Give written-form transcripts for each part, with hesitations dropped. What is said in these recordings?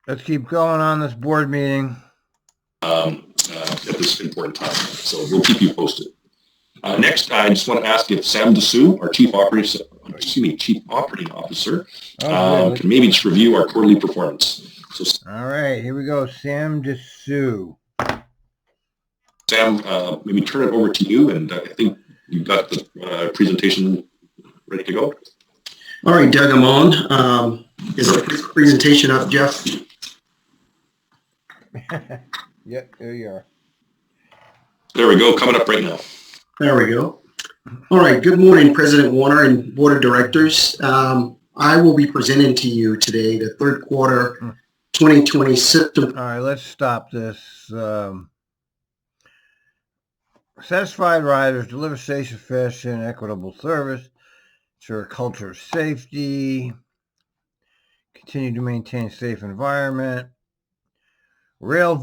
Let's keep going on this board meeting. At this important time. So we'll keep you posted. Next, I just want to ask if Sam Dessou, our Chief Operating Officer, can maybe just review our quarterly performance. So, all right, here we go. Sam Dessou. Sam, maybe turn it over to you, and I think you've got the presentation ready to go. All right, Doug, I'm on. Is the presentation up, Jeff? Yep, there you are. There we go, coming up right now. There we go. All right, good morning, President Warner and Board of Directors. I will be presenting to you today the third quarter 2020 system. All right, let's stop this. Satisfied riders deliver safe, efficient, equitable service, ensure a culture of safety, continue to maintain a safe environment. Rail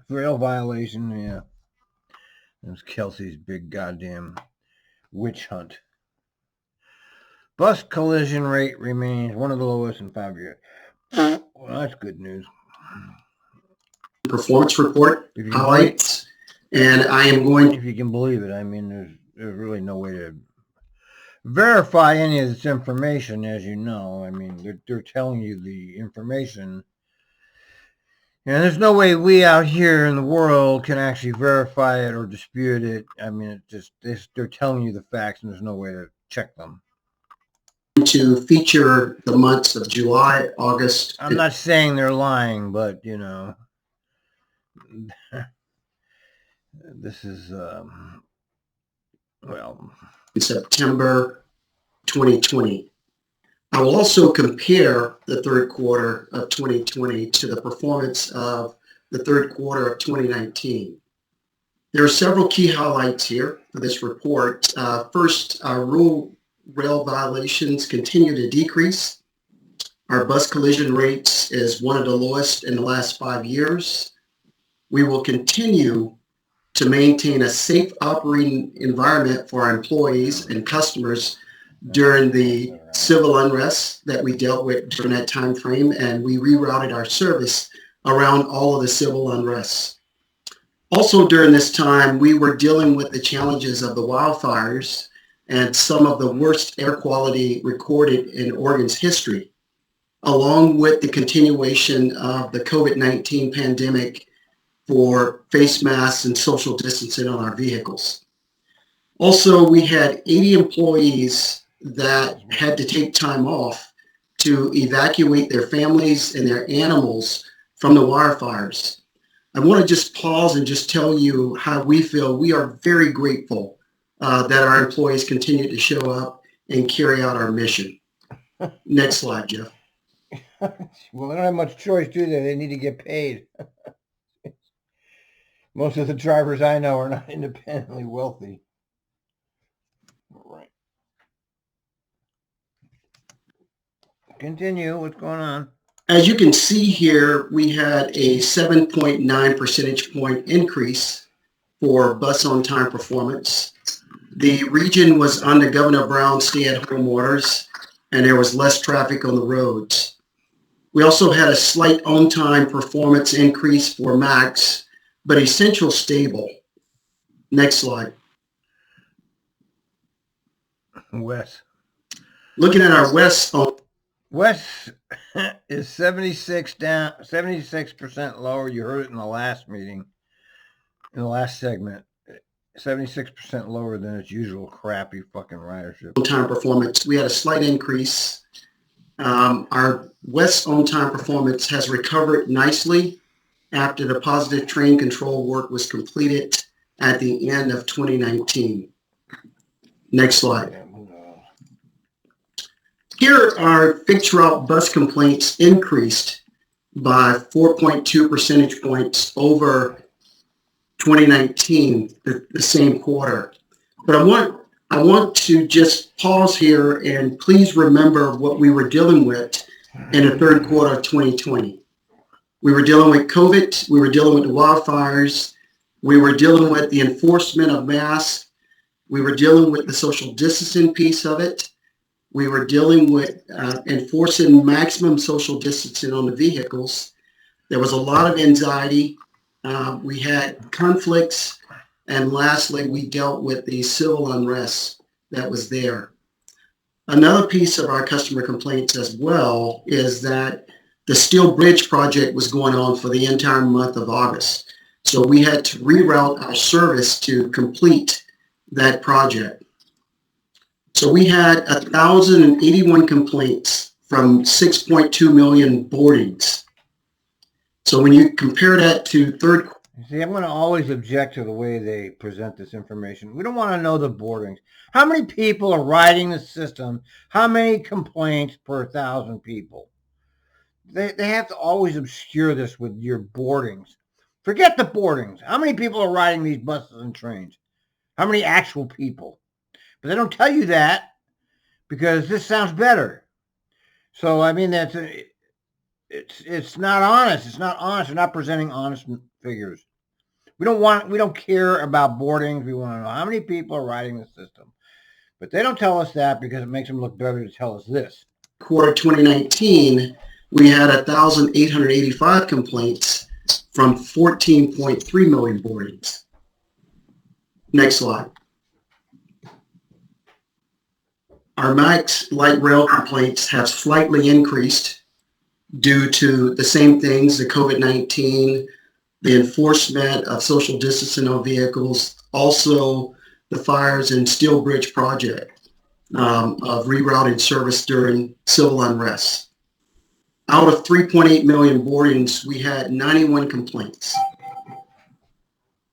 violation, yeah. That's Kelsey's big goddamn witch hunt. Bus collision rate remains one of the lowest in 5 years. Well, that's good news. Performance report highlights, and I am going. If you can believe it, I mean, there's really no way to verify any of this information, as you know. I mean, they're telling you the information. And there's no way we out here in the world can actually verify it or dispute it. I mean, they're telling you the facts, and there's no way to check them. To feature the months of July, August. I'm not saying they're lying, but you know, this is in September 2020. I will also compare the third quarter of 2020 to the performance of the third quarter of 2019. There are several key highlights here for this report. First, our rail violations continue to decrease. Our bus collision rates is one of the lowest in the last 5 years. We will continue to maintain a safe operating environment for our employees and customers during the civil unrest that we dealt with during that time frame, and we rerouted our service around all of the civil unrest. Also during this time, we were dealing with the challenges of the wildfires and some of the worst air quality recorded in Oregon's history, along with the continuation of the COVID-19 pandemic for face masks and social distancing on our vehicles. Also, we had 80 employees that had to take time off to evacuate their families and their animals from the wildfires. I want to just pause and just tell you how we feel. We are very grateful that our employees continue to show up and carry out our mission. Next slide, Jeff. Well, they don't have much choice, do they? They need to get paid. Most of the drivers I know are not independently wealthy. All right. Continue. What's going on? As you can see here, we had a 7.9 percentage point increase for bus on-time performance. The region was under Governor Brown's stay-at-home orders, and there was less traffic on the roads. We also had a slight on-time performance increase for MAX, but essential stable. Next slide. Wes. Looking at our West is 76% lower. You heard it in the last meeting, in the last segment. 76% lower than its usual crappy fucking ridership. On-time performance, we had a slight increase. Our West on-time performance has recovered nicely after the positive train control work was completed at the end of 2019. Next slide. Here, our fixed route bus complaints increased by 4.2 percentage points over 2019, the same quarter. But I want to just pause here and please remember what we were dealing with in the third quarter of 2020. We were dealing with COVID, we were dealing with the wildfires, we were dealing with the enforcement of masks, we were dealing with the social distancing piece of it. We were dealing with enforcing maximum social distancing on the vehicles. There was a lot of anxiety. We had conflicts. And lastly, we dealt with the civil unrest that was there. Another piece of our customer complaints as well is that the Steel Bridge project was going on for the entire month of August. So we had to reroute our service to complete that project. So we had 1,081 complaints from 6.2 million boardings. So when you compare that to third. See, I'm going to always object to the way they present this information. We don't want to know the boardings. How many people are riding the system? How many complaints per 1,000 people? They have to always obscure this with your boardings. Forget the boardings. How many people are riding these buses and trains? How many actual people? But they don't tell you that because this sounds better. So, I mean, it's not honest. It's not honest. They're not presenting honest figures. We don't care about boardings. We want to know how many people are riding the system. But they don't tell us that because it makes them look better to tell us this. Quarter 2019, we had 1,885 complaints from 14.3 million boardings. Next slide. Our max light rail complaints have slightly increased due to the same things, the COVID-19, the enforcement of social distancing on vehicles, also the fires in Steel Bridge project of rerouting service during civil unrest. Out of 3.8 million boardings, we had 91 complaints.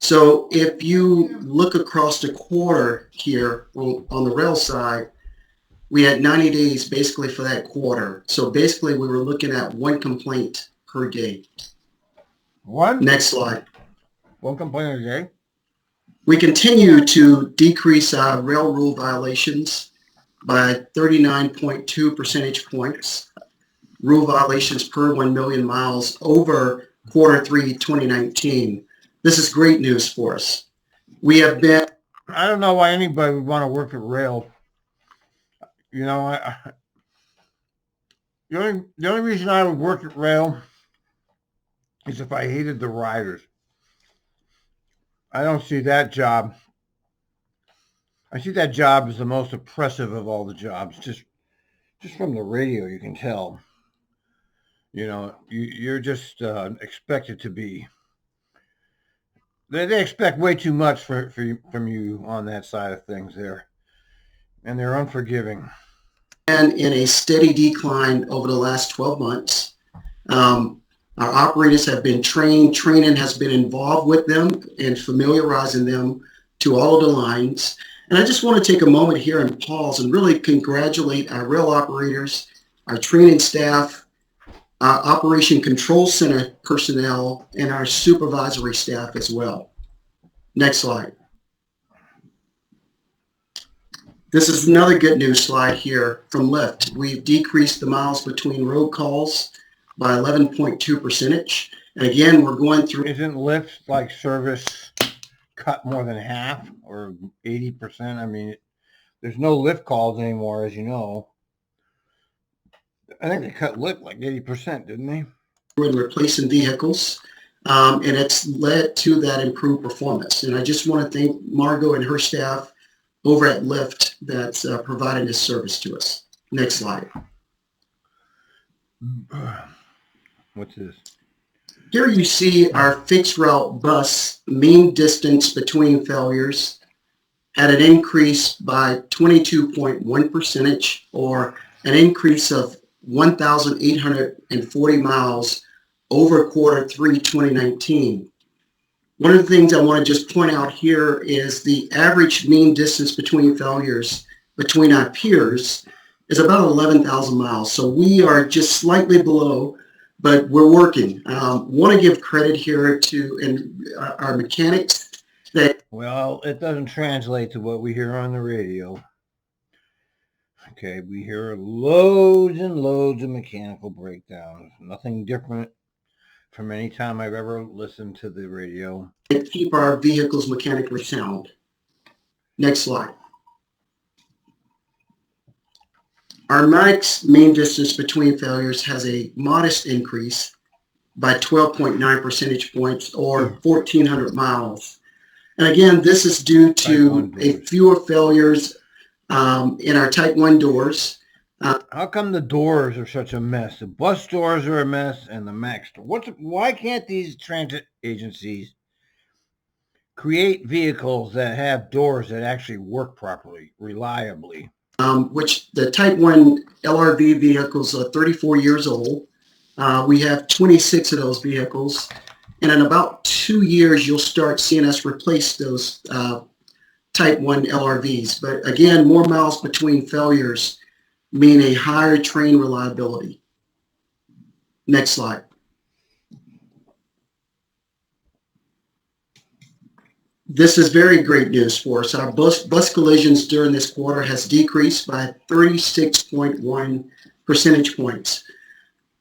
So if you look across the quarter here on the rail side, we had 90 days basically for that quarter. So basically we were looking at one complaint per day. One? Next slide. One complaint a day? We continue to decrease our rail rule violations by 39.2 percentage points. Rule violations per 1 million miles over quarter 3, 2019. This is great news for us. We have been. I don't know why anybody would want to work at rail. You know, the only reason I would work at rail is if I hated the riders. I don't see that job. I see that job as the most oppressive of all the jobs. Just from the radio, you can tell. You know, you're just expected to be. They expect way too much from you on that side of things there, and they're unforgiving. And in a steady decline over the last 12 months. Our operators have been trained. Training has been involved with them and familiarizing them to all of the lines. And I just want to take a moment here and pause and really congratulate our rail operators, our training staff, our Operation Control Center personnel, and our supervisory staff as well. Next slide. This is another good news slide here from Lyft. We've decreased the miles between road calls by 11.2 percentage. And again, we're going through. Isn't Lyft like service cut more than half or 80%? I mean, there's no Lyft calls anymore, as you know. I think they cut Lyft like 80%, didn't they? We're replacing vehicles, and it's led to that improved performance. And I just want to thank Margot and her staff over at Lyft that's providing this service to us. Next slide. What's this? Here you see our fixed route bus mean distance between failures had an increase by 22.1 percentage, or an increase of 1,840 miles over quarter 3, 2019. One of the things I want to just point out here is the average mean distance between failures between our peers is about 11,000 miles. So we are just slightly below, but we're working. Want to give credit here to our mechanics. Well, it doesn't translate to what we hear on the radio. Okay, we hear loads and loads of mechanical breakdowns. Nothing different from any time I've ever listened to the radio. Keep our vehicles mechanically sound. Next slide. Our max mean distance between failures has a modest increase by 12.9 percentage points or 1,400 miles. And again, this is due to a fewer failures in our Type 1 doors. How come the doors are such a mess? The bus doors are a mess and the Max door. Why can't these transit agencies create vehicles that have doors that actually work properly, reliably? Which the Type 1 LRV vehicles are 34 years old. We have 26 of those vehicles. And in about 2 years, you'll start seeing us replace those Type 1 LRVs. But again, more miles between failures mean a higher train reliability. Next slide. This is very great news for us. Our bus collisions during this quarter has decreased by 36.1 percentage points.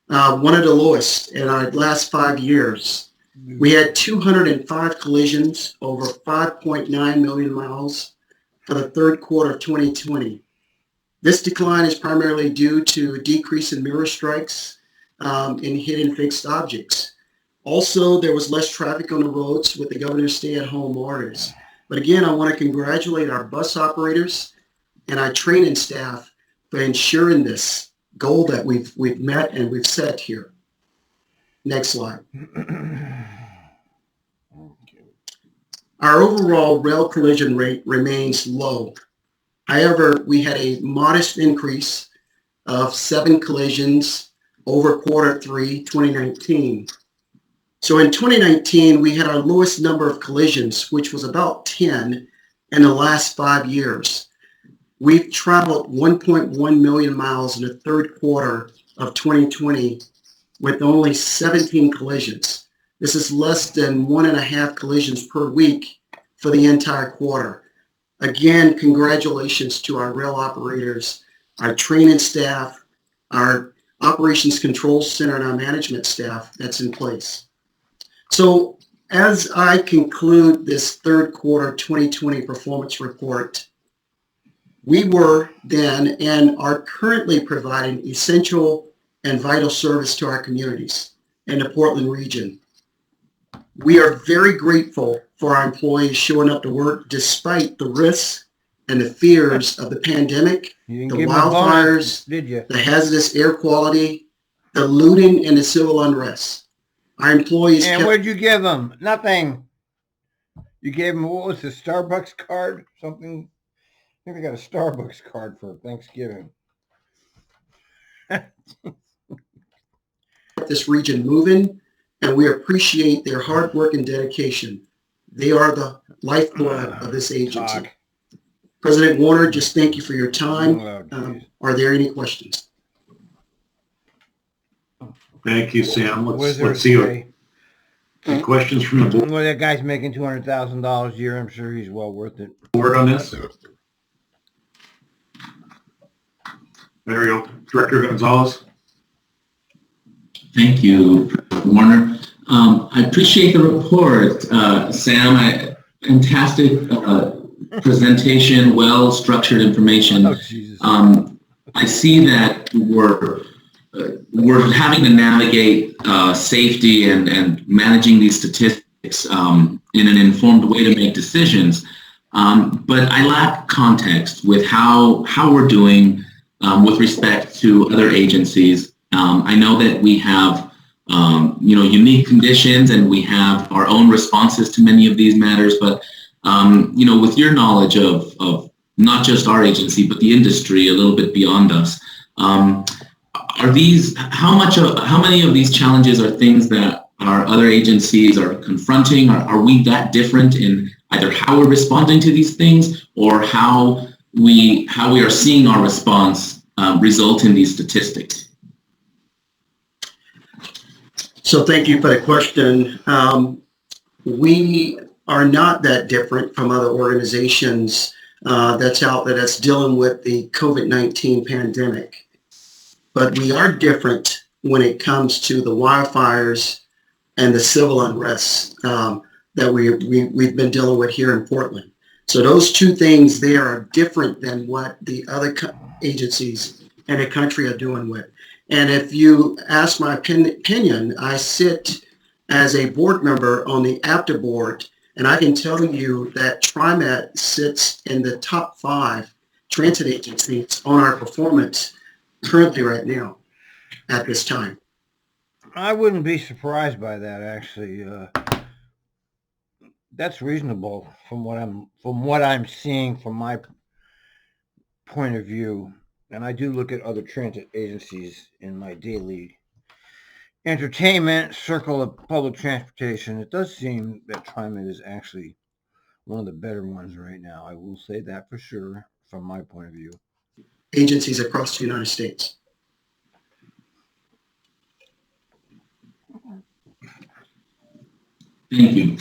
One of the lowest in our last 5 years. We had 205 collisions over 5.9 million miles for the third quarter of 2020. This decline is primarily due to a decrease in mirror strikes and hidden fixed objects. Also, there was less traffic on the roads with the governor's stay-at-home orders. But again, I want to congratulate our bus operators and our training staff for ensuring this goal that we've met and we've set here. Next slide. Our overall rail collision rate remains low. However, we had a modest increase of 7 collisions over quarter 3, 2019. So in 2019, we had our lowest number of collisions, which was about 10 in the last 5 years. We've traveled 1.1 million miles in the third quarter of 2020 with only 17 collisions. This is less than 1.5 collisions per week for the entire quarter. Again, congratulations to our rail operators, our training staff, our operations control center, and our management staff that's in place. So as I conclude this third quarter 2020 performance report, we were then and are currently providing essential and vital service to our communities in the Portland region. We are very grateful for our employees showing up to work despite the risks and the fears of the pandemic, the wildfires, the hazardous air quality, the looting, and the civil unrest. Our employees. And what did you give them? Nothing. You gave them, what was the Starbucks card? Something. I think they got a Starbucks card for Thanksgiving. This region moving, and we appreciate their hard work and dedication. They are the lifeblood of this agency. President Warner, just thank you for your time. Are there any questions? Thank you, Sam. Let's see any questions from the board. Well, that guy's making $200,000 a year. I'm sure he's well worth it. Board on this? There we go. Director Gonzalez. Thank you, Warner. I appreciate the report, Sam. Fantastic presentation, well-structured information. I see that we're having to navigate safety and managing these statistics in an informed way to make decisions. But I lack context with how we're doing with respect to other agencies. I know that we have unique conditions and we have our own responses to many of these matters, but with your knowledge of not just our agency, but the industry a little bit beyond us, how many of these challenges are things that our other agencies are confronting? Are we that different in either how we're responding to these things or how we are seeing our response result in these statistics? So thank you for the question. We are not that different from other organizations that's out there that's dealing with the COVID-19 pandemic. But we are different when it comes to the wildfires and the civil unrest that we've been dealing with here in Portland. So those two things there are different than what the other agencies and the country are doing with. And if you ask my opinion, I sit as a board member on the APTA board, and I can tell you that Trimet sits in the top 5 transit agencies on our performance currently right now at this time. I wouldn't be surprised by that, actually. That's reasonable from what I'm seeing from my point of view. And I do look at other transit agencies in my daily entertainment circle of public transportation. It does seem that Trimet is actually one of the better ones right now. I will say that for sure from my point of view. Agencies across the United States. Thank you.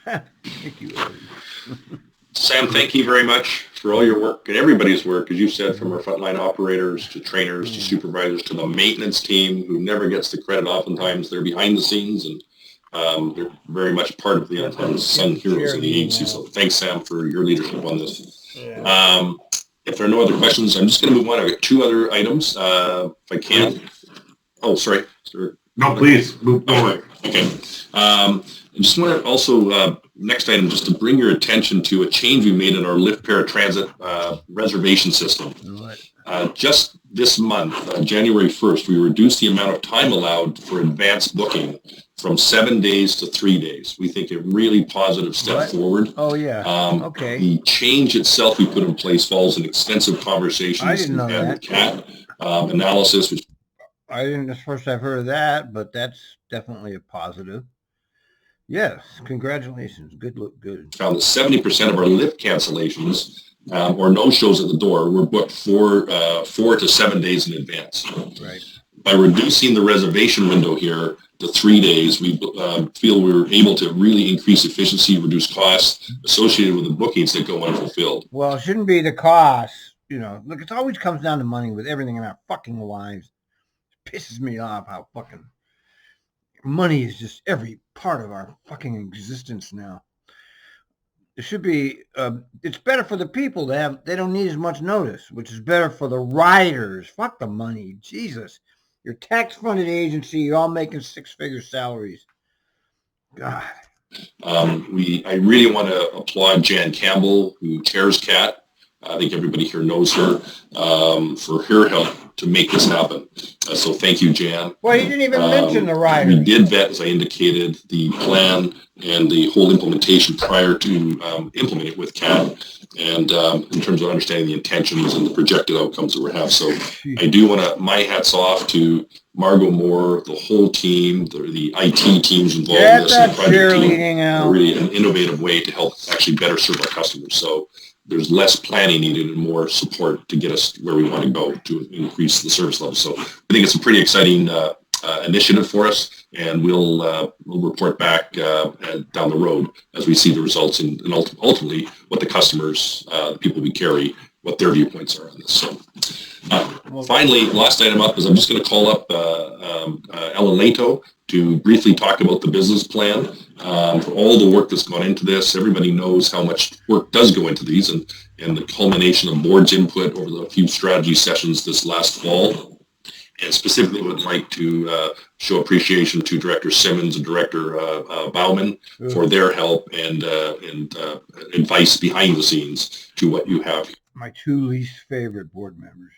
Thank you, Eddie. Sam, thank you very much for all your work and everybody's work, as you said, from our frontline operators to trainers to supervisors to the maintenance team, who never gets the credit. Oftentimes they're behind the scenes, and they're very much part of the unsung heroes of the agency. So thanks, Sam, for your leadership on this. If there are no other questions, I'm just going to move on. I've got 2 other items, if I can. Oh, sorry. No, please, move forward. Okay. I just want to also, next item, just to bring your attention to a change we made in our Lift Paratransit reservation system. Just this month, January 1st, we reduced the amount of time allowed for advanced booking from 7 days to 3 days. We think a really positive step forward. Oh, yeah. Okay. The change itself we put in place follows an extensive conversation I didn't know that. with CAT analysis, which That's the first I've heard of that, but that's definitely a positive. Yes, congratulations. Good look, good. Found that 70% of our lift cancellations or no-shows at the door were booked 4 to 7 days in advance. Right. By reducing the reservation window here to 3 days, we feel we were able to really increase efficiency, reduce costs associated with the bookings that go unfulfilled. Well, it shouldn't be the cost. Look, it always comes down to money with everything in our fucking lives. It pisses me off how fucking money is just every part of our fucking existence now. It should be, it's better for the people they don't need as much notice, which is better for the riders. Fuck the money. Jesus. You're tax-funded agency. You're all making 6-figure salaries. God. I really want to applaud Jan Campbell, who chairs CAT. I think everybody here knows her, for her help to make this happen. So thank you, Jan. Well, you didn't even mention the riders. We did vet, as I indicated, the plan and the whole implementation prior to implementing it with CAT, and in terms of understanding the intentions and the projected outcomes that we have. So I do want to, my hat's off to Margot Moore, the whole team, the IT teams involved in this, and the project team, really an innovative way to help actually better serve our customers. So there's less planning needed and more support to get us where we want to go to increase the service level. So I think it's a pretty exciting initiative for us, and we'll report back down the road as we see the results and ultimately what the customers, the people we carry, what their viewpoints are on this. So finally, last item up is I'm just going to call up Ellen Lato to briefly talk about the business plan. For all the work that's gone into this, everybody knows how much work does go into these, and the culmination of board's input over the few strategy sessions this last fall. And specifically would like to show appreciation to Director Simmons and Director Bauman for their help and advice behind the scenes to what you have. My 2 least favorite board members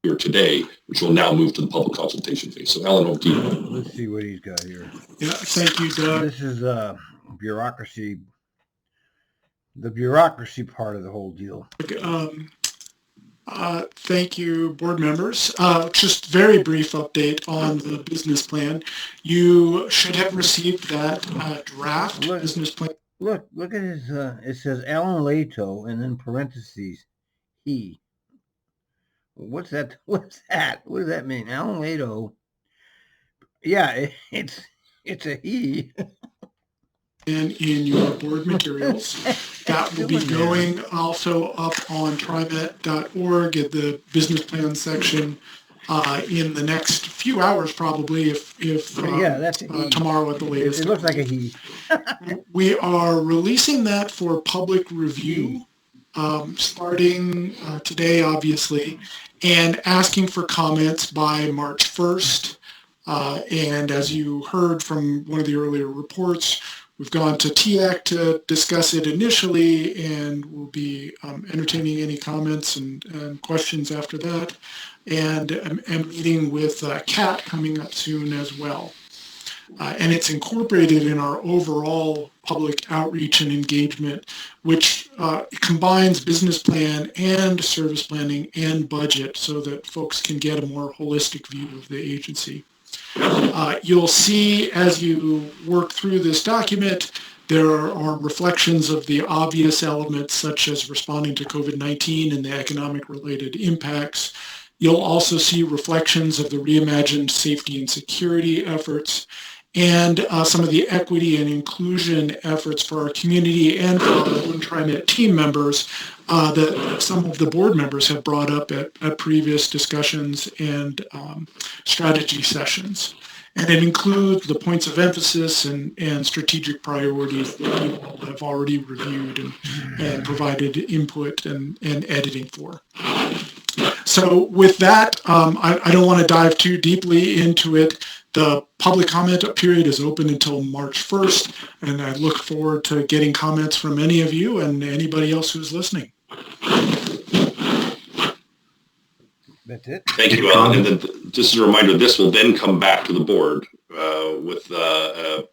here today, which will now move to the public consultation phase. So, Alan, over to you. Let's see what he's got here. Yeah, thank you, Doug. This is bureaucracy, the bureaucracy part of the whole deal. Thank you, board members. Just very brief update on the business plan. You should have received that draft business plan. Look at his, it says Alan Lato and then parentheses, he. What's that? What's that? What does that mean? Alan Lato. Yeah, it's a he. And in your board materials, that will be going also up on trimet.org at the business plan section in the next few hours, probably, if that's tomorrow at the latest. It looks like a he. We are releasing that for public review starting today, obviously, and asking for comments by March 1st. And as you heard from one of the earlier reports, we've gone to TAC to discuss it initially, and we'll be entertaining any comments and questions after that. And meeting with CAT coming up soon as well. And it's incorporated in our overall public outreach and engagement, which combines business plan and service planning and budget so that folks can get a more holistic view of the agency. You'll see as you work through this document, there are reflections of the obvious elements such as responding to COVID-19 and the economic related impacts. You'll also see reflections of the reimagined safety and security efforts and some of the equity and inclusion efforts for our community and for our own Trimet team members that some of the board members have brought up at previous discussions and strategy sessions. And it includes the points of emphasis and strategic priorities that you all have already reviewed and provided input and editing for. So with that, I don't want to dive too deeply into it. The public comment period is open until March 1st, and I look forward to getting comments from any of you and anybody else who's listening. That's it. Thank you, Alan. And then just a reminder, this will then come back to the board with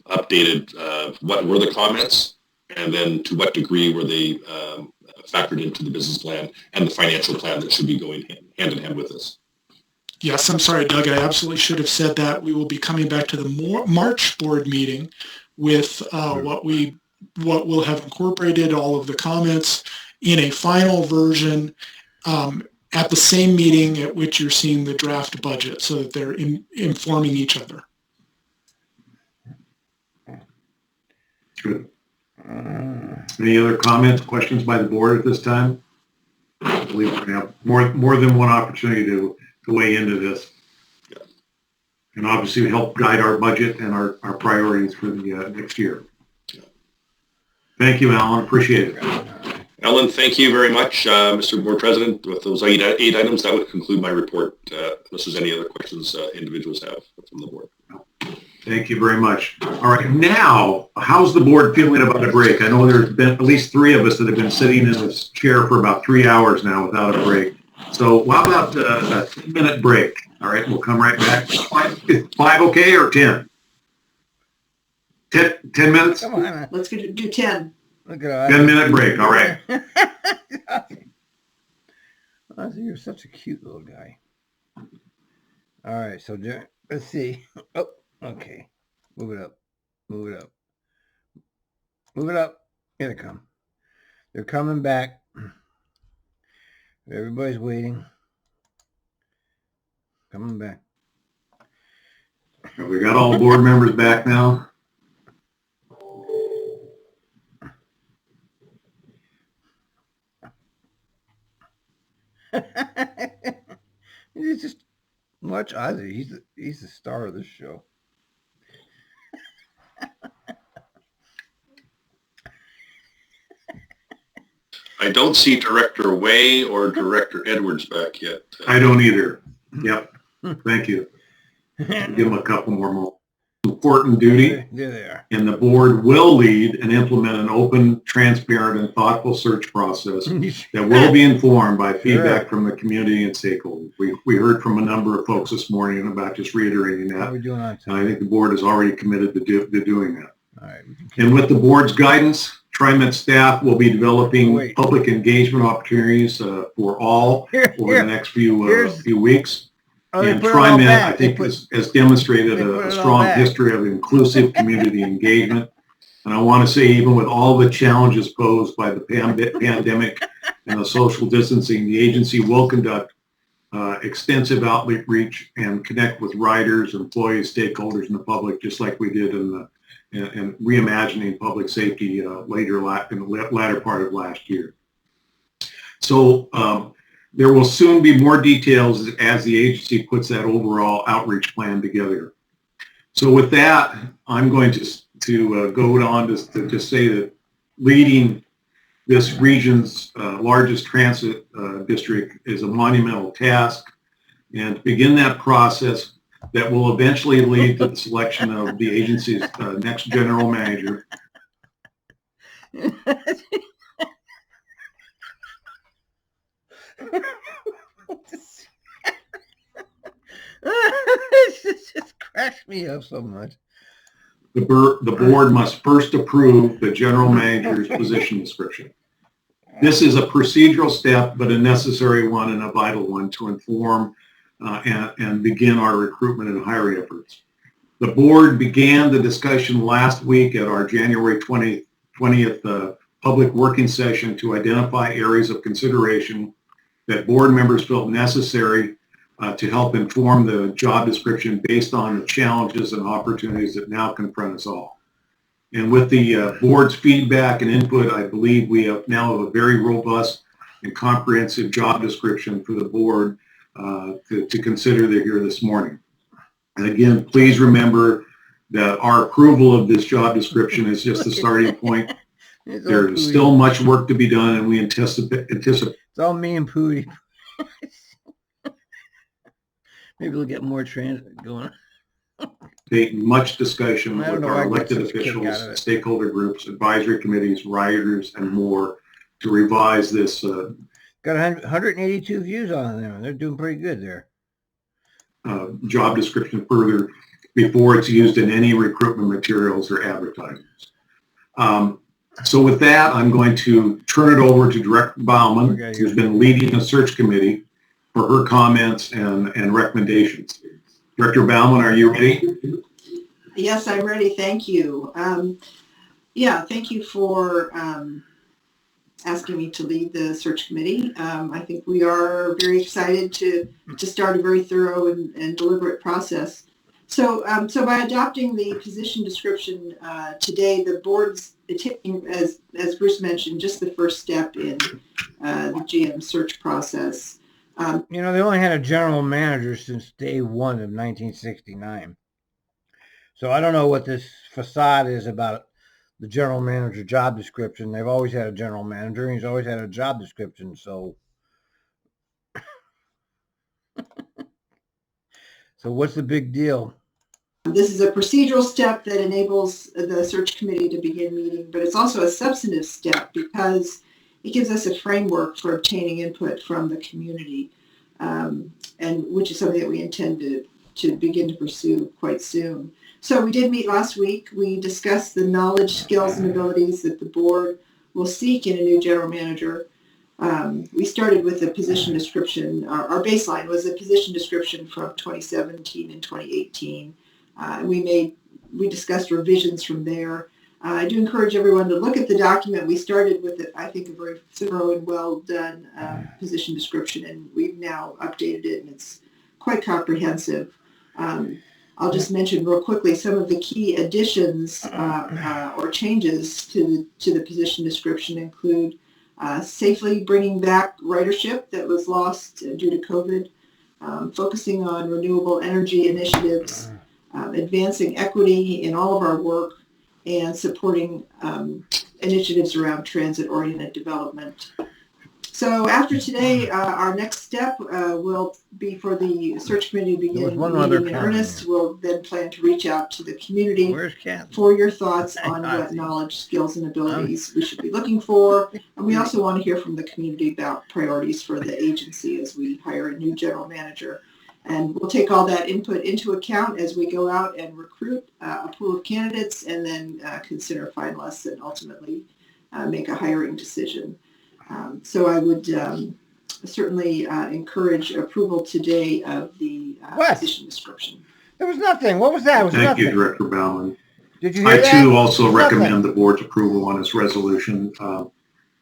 updated what were the comments, and then to what degree were they factored into the business plan and the financial plan that should be going hand in hand with this. Yes, I'm sorry, Doug. I absolutely should have said that. We will be coming back to the March board meeting with what will have incorporated all of the comments in a final version at the same meeting at which you're seeing the draft budget, so that they're informing each other. Good. Any other comments, questions by the board at this time? I believe we're going to have more than one opportunity to weigh into this. Yeah. And obviously help guide our budget and our priorities for the next year. Yeah. Thank you, Alan. Appreciate it. Ellen, thank you very much, Mr. Board President. With those eight items, that would conclude my report, unless there's any other questions individuals have from the board. Thank you very much. All right, now, how's the board feeling about a break? I know there's been at least 3 of us that have been sitting in this chair for about 3 hours now without a break. So how about a 10-minute break? All right, we'll come right back. 5 okay, or 10? 10 minutes? Come on. Let's do 10. Look at that. 10-minute break, all right. Ozzy, you're such a cute little guy. All right, so let's see. Oh, okay. Move it up. Move it up. Move it up. Here they come. They're coming back. Everybody's waiting. Coming back. We got all board members back now. You just watch Ozzy. He's the star of this show. I don't see Director Way or Director Edwards back yet. I don't either. Yep. Thank you. Give them a couple more moments. Important duty. There they are. And the board will lead and implement an open, transparent, and thoughtful search process that will be informed by feedback from the community and stakeholders. We heard from a number of folks this morning about just reiterating that. How are we doing on time? And I think the board is already committed to doing that. All right. And with the board's guidance, Trimet staff will be developing public engagement opportunities for all over the next few weeks. And Trimet, I think, has demonstrated a strong history of inclusive community engagement. And I want to say, even with all the challenges posed by the pandemic and the social distancing, the agency will conduct extensive outreach and connect with riders, employees, stakeholders, and the public, just like we did in reimagining public safety in the latter part of last year. So there will soon be more details as the agency puts that overall outreach plan together. So with that, I'm going to go on to just say that leading This region's largest transit district is a monumental task, and to begin that process that will eventually lead to the selection of the agency's next general manager. It just cracks me up so much. The board must first approve the general manager's position description. This is a procedural step, but a necessary one and a vital one to inform and begin our recruitment and hiring efforts. The board began the discussion last week at our January 20th public working session to identify areas of consideration that board members felt necessary to help inform the job description based on the challenges and opportunities that now confront us all. And with the board's feedback and input, I believe we now have a very robust and comprehensive job description for the board to consider here this morning. And again, please remember that our approval of this job description is just the starting point. There's still much work to be done, and we anticipate. It's all me and Pooty. Maybe we'll get more transit going on. Much discussion with our elected officials, stakeholder groups, advisory committees, riders, and more to revise this. Got 182 views on them. They're doing pretty good there. Job description further before it's used in any recruitment materials or advertisements. So with that, I'm going to turn it over to Director Bauman, who's been leading the search committee, for her comments and recommendations. Director Bauman, are you ready? Yes, I'm ready. Thank you. Thank you for asking me to lead the search committee. I think we are very excited to start a very thorough and deliberate process. So by adopting the position description today, the board's taking, as Bruce mentioned, just the first step in the GM search process. They only had a general manager since day one of 1969. So I don't know what this facade is about the general manager job description. They've always had a general manager, and he's always had a job description. So, what's the big deal? This is a procedural step that enables the search committee to begin meeting, but it's also a substantive step because it gives us a framework for obtaining input from the community, and which is something that we intend to begin to pursue quite soon. So we did meet last week. We discussed the knowledge, skills, and abilities that the board will seek in a new general manager. We started with a position description. Our baseline was a position description from 2017 and 2018. We discussed revisions from there. I do encourage everyone to look at the document. We started with, I think, a very thorough and well done position description, and we've now updated it, and it's quite comprehensive. I'll just mention real quickly some of the key additions or changes to the position description include safely bringing back ridership that was lost due to COVID, focusing on renewable energy initiatives, advancing equity in all of our work, and supporting initiatives around transit-oriented development. So after today, our next step will be for the search committee to begin meeting in earnest. We'll then plan to reach out to the community for your thoughts on what knowledge, skills, and abilities we should be looking for. And we also want to hear from the community about priorities for the agency as we hire a new general manager. And we'll take all that input into account as we go out and recruit a pool of candidates and then consider finalists and ultimately make a hiring decision. So I would certainly encourage approval today of the position description. There was nothing. What was that? Thank you, Director Bauman. Did you hear that? I too also recommend the board's approval on this resolution.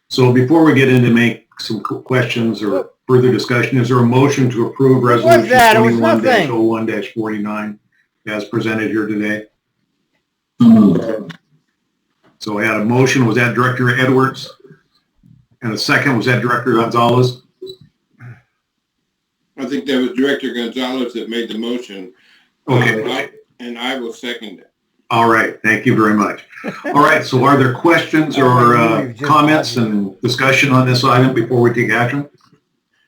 So before we get into make some questions or further discussion, is there a motion to approve resolution 21-01-49 as presented here today? So I had a motion. Was that Director Edwards? And a second, was that Director Gonzalez? I think that was Director Gonzalez that made the motion. Okay. And I will second it. All right. Thank you very much. All right. So are there questions or comments and discussion on this item before we take action?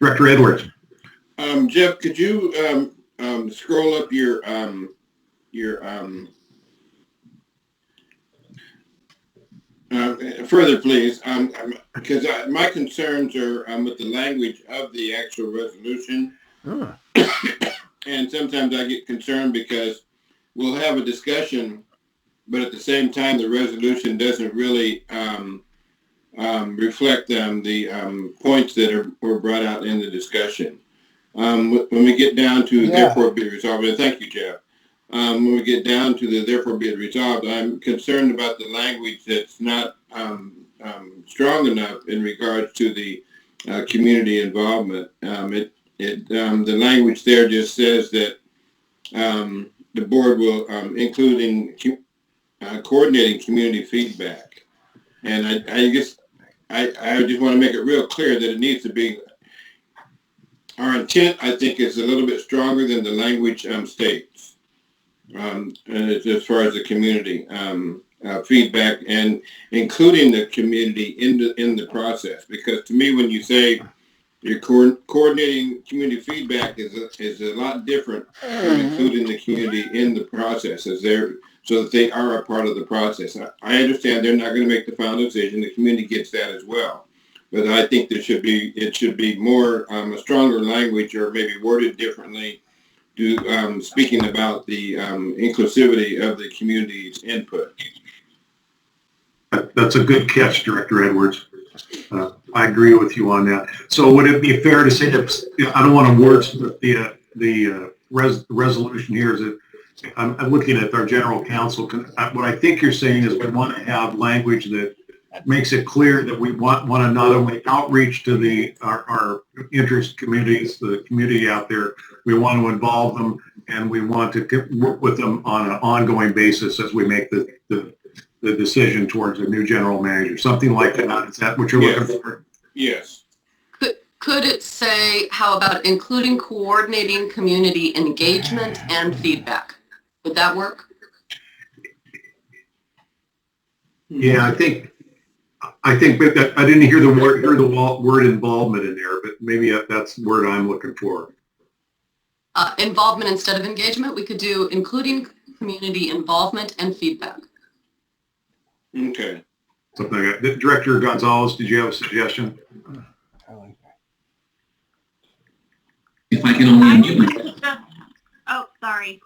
Director Edwards. Jeff, could you scroll up your further, please? Because my concerns are with the language of the actual resolution. And sometimes I get concerned because we'll have a discussion, but at the same time, the resolution doesn't really reflect the points that were brought out in the discussion. When we get down to therefore be resolved, and thank you, Jeff. When we get down to the therefore be it resolved, I'm concerned about the language that's not strong enough in regards to the community involvement. The language there just says that the board will including coordinating community feedback, and I just want to make it real clear that it needs to be. Our intent, I think, is a little bit stronger than the language states, as far as the community feedback and including the community in the process. Because to me, when you say you're coordinating community feedback is a lot different from including the community in the process so that they are a part of the process. I understand they're not going to make the final decision. The community gets that as well. But I think it should be more a stronger language, or maybe worded differently, speaking about the inclusivity of the community's input. That's a good catch, Director Edwards. I agree with you on that. So would it be fair to say that, I don't want to wordsmith the resolution here, is that I'm looking at our general counsel. What I think you're saying is we want to have language that makes it clear that we want to not only outreach to our interest communities, the community out there, we want to involve them, and we want to work with them on an ongoing basis as we make the decision towards a new general manager, something like that. Is that what you're looking for? Yes. Could it say, how about including coordinating community engagement and feedback? Would that work? Yeah, I think that I didn't hear the word involvement in there, but maybe that's the word I'm looking for. Involvement instead of engagement, we could do including community involvement and feedback. Okay. Something like that. Director Gonzalez, did you have a suggestion? If I can only unmute myself. Oh, sorry.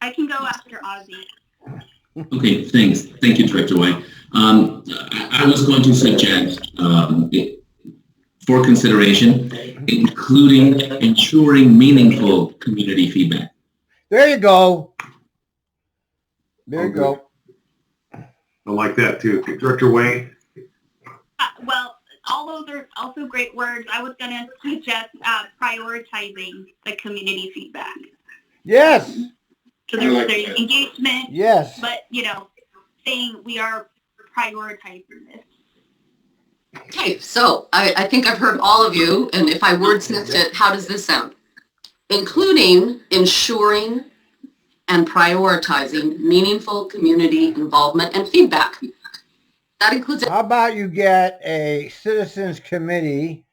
I can go after Ozzy. Okay, thanks. Thank you, Director White. I was going to suggest, for consideration, including ensuring meaningful community feedback. There you go. There you go. I like that too. Director Wayne? Well, all those are also great words. I was going to suggest prioritizing the community feedback. Yes. So there's engagement. Yes. But, saying we are prioritizing this. Okay, so I think I've heard all of you, and if I wordsmithed it, how does this sound? Including ensuring and prioritizing meaningful community involvement and feedback. That includes. How about you get a citizens committee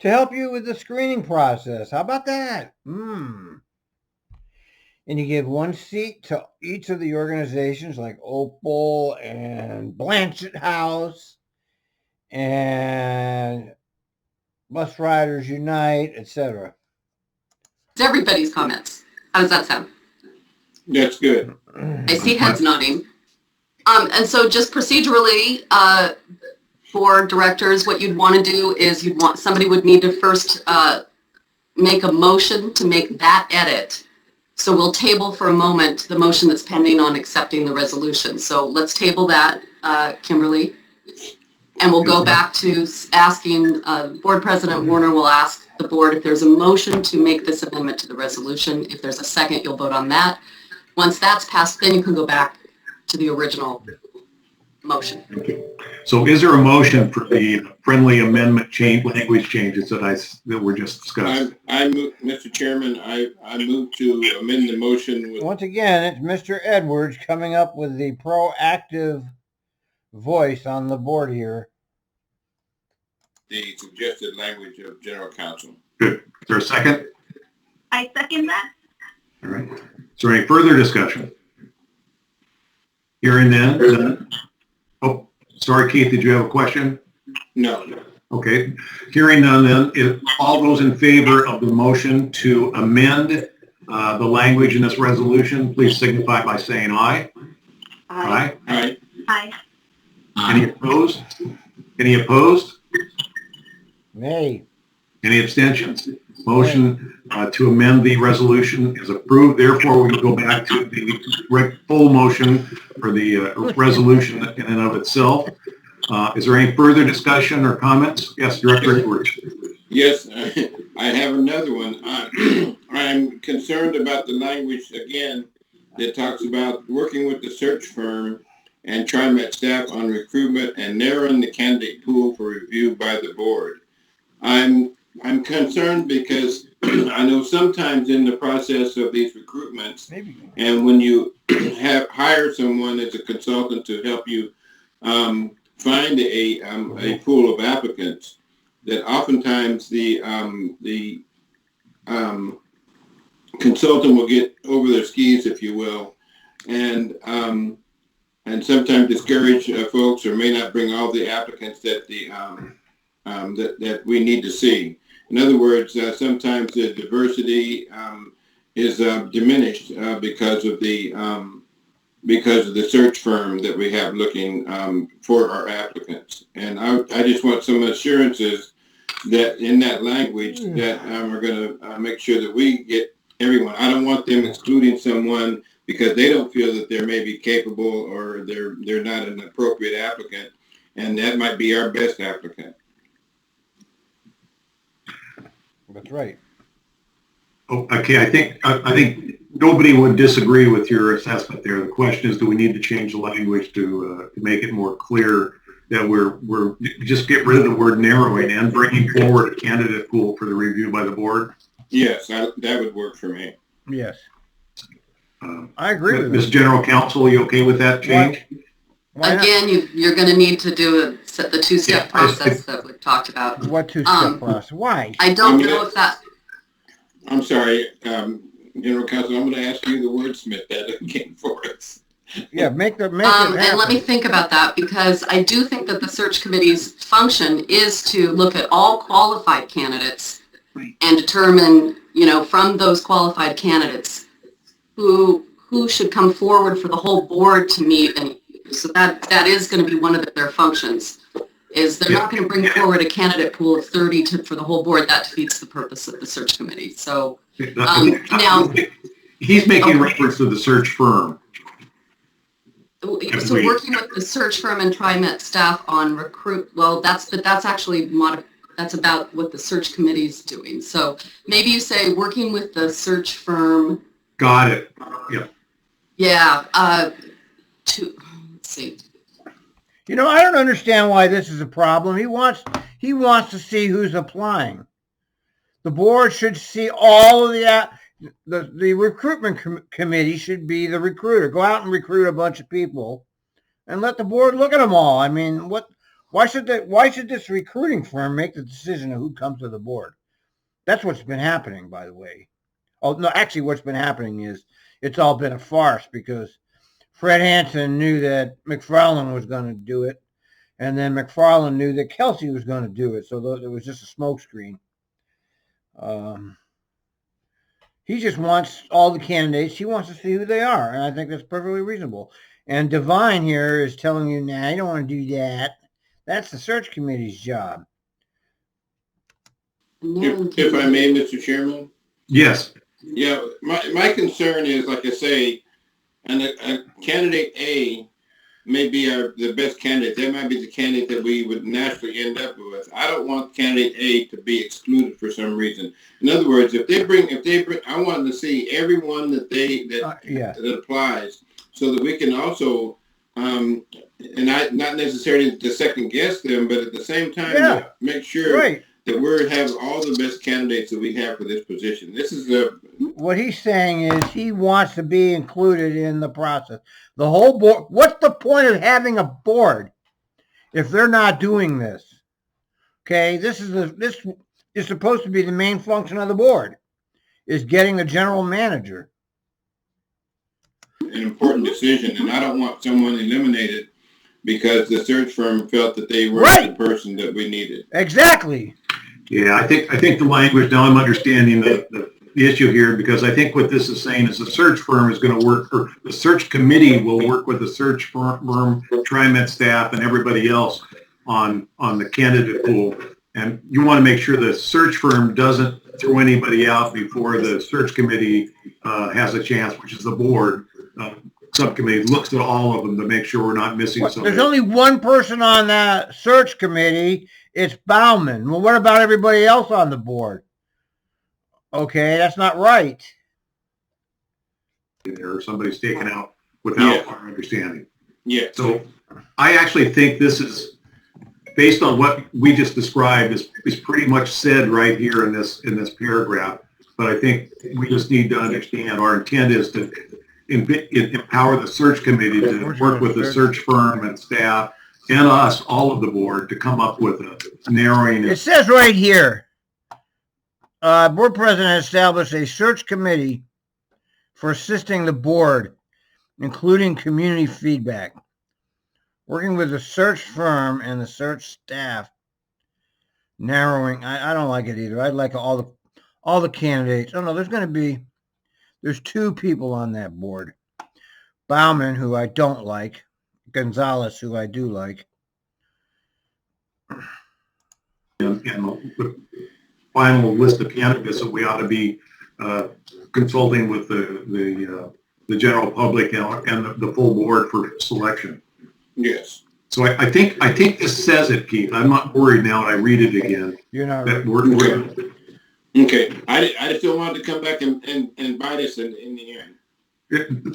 to help you with the screening process? How about that? And you give one seat to each of the organizations like Opal and Blanchett House and Bus Riders Unite, etc. It's everybody's comments. How does that sound? That's good. I see heads nodding. And so just procedurally, for directors, what you'd want to do is somebody would need to first make a motion to make that edit. So we'll table for a moment the motion that's pending on accepting the resolution. So let's table that, Kimberly. And we'll go back to asking, Board President Warner will ask the board if there's a motion to make this amendment to the resolution. If there's a second, you'll vote on that. Once that's passed, then you can go back to the original motion. Okay. So is there a motion for the friendly amendment language changes that were just discussed? I move, Mr. Chairman, I move to amend the motion with Once again, it's Mr. Edwards coming up with the proactive voice on the board here. the suggested language of General Counsel. Good. Is there a second? I second that. All right. Is there any further discussion? Hearing then. Oh, sorry, Keith, did you have a question? No. Okay. Hearing none then, if all those in favor of the motion to amend the language in this resolution, please signify by saying aye. Aye. Aye. Aye. Any opposed? Any opposed? Nay. Any abstentions? Motion to amend the resolution is approved. Therefore, we will go back to the full motion for the resolution in and of itself. Is there any further discussion or comments? Yes, Director Edwards. Yes, I have another one. I'm concerned about the language again that talks about working with the search firm and Trimet staff on recruitment and narrowing the candidate pool for review by the board. I'm concerned because I know sometimes in the process of these recruitments, and when you hire someone as a consultant to help you find a pool of applicants, that oftentimes the consultant will get over their skis, if you will, and sometimes discourage folks or may not bring all the applicants that that we need to see. In other words, sometimes the diversity is diminished because of the search firm that we have looking for our applicants. And I just want some assurances that in that language that we're going to make sure that we get everyone. I don't want them excluding someone because they don't feel that they're maybe capable or they're not an appropriate applicant, and that might be our best applicant. That's right. Oh, okay, I think nobody would disagree with your assessment there. The question is, do we need to change the language to make it more clear that we're just get rid of the word narrowing and bringing forward a candidate pool for the review by the board? Yes, that would work for me. Yes. I agree with Ms. General Counsel, are you okay with that change? Again, you're going to need to do the two-step process that we've talked about. What two-step process? Why? I don't know if that... I'm sorry, General Counsel, I'm going to ask you the wordsmith that again for us. Yeah, make it happen. And let me think about that, because I do think that the search committee's function is to look at all qualified candidates and determine, from those qualified candidates who should come forward for the whole board to meet. And so that is going to be one of their functions. Is they're not going to bring forward a candidate pool of 30 for the whole board. That defeats the purpose of the search committee. So now he's making reference to the search firm. So working with the search firm and Trimet staff on that's actually that's about what the search committee is doing. So maybe you say working with the search firm. Got it. Yeah. Yeah. Let's see. I don't understand why this is a problem. He wants to see who's applying. The board should see all of the recruitment committee should be the recruiter. Go out and recruit a bunch of people and let the board look at them all. I mean, why should this recruiting firm make the decision of who comes to the board? That's what's been happening, by the way. Oh, no, actually what's been happening is it's all been a farce because Fred Hansen knew that McFarland was going to do it, and then McFarland knew that Kelsey was going to do it, so it was just a smokescreen. He just wants all the candidates. He wants to see who they are, and I think that's perfectly reasonable. And Divine here is telling you, nah, I don't want to do that. That's the search committee's job. If I may, Mr. Chairman? Yes. Yeah, my concern is, like I say, and a candidate A may be the best candidate. That might be the candidate that we would naturally end up with. I don't want candidate A to be excluded for some reason. In other words, if they bring, I want to see everyone that applies, so that we can also and not necessarily to second guess them, but at the same time to make sure that we have all the best candidates that we have for this position. This is what he's saying is he wants to be included in the process. The whole board. What's the point of having a board if they're not doing this? Okay, this is supposed to be the main function of the board, is getting a general manager. an important decision, and I don't want someone eliminated because the search firm felt that they weren't the person that we needed. Exactly. Yeah, I think the language, now I'm understanding the issue here, because I think what this is saying is the search firm is going to work, or the search committee will work with the search firm, Trimet staff, and everybody else on the candidate pool. And you want to make sure the search firm doesn't throw anybody out before the search committee has a chance, which is the board. Subcommittee looks at all of them to make sure we're not missing something. There's only one person on that search committee. It's Bauman. Well, what about everybody else on the board? Okay, that's not right. Or somebody's taken out without our understanding. Yeah. So I actually think this is, based on what we just described, is pretty much said right here in this paragraph. But I think we just need to understand our intent is to empower the search committee to work with the search firm and staff and us, all of the board, to come up with a narrowing. It says right here, board president established a search committee for assisting the board, including community feedback, working with the search firm and the search staff, narrowing. I don't like it either. I'd like all the candidates. Oh no, there's two people on that board. Bauman, who I don't like, Gonzalez, who I do like. And the final list of candidates that we ought to be consulting with the general public and the full board for selection. Yes. So I think this says it, Keith. I'm not worried now when I read it again. You're not. Okay. I just don't want it to come back and bite us in the end.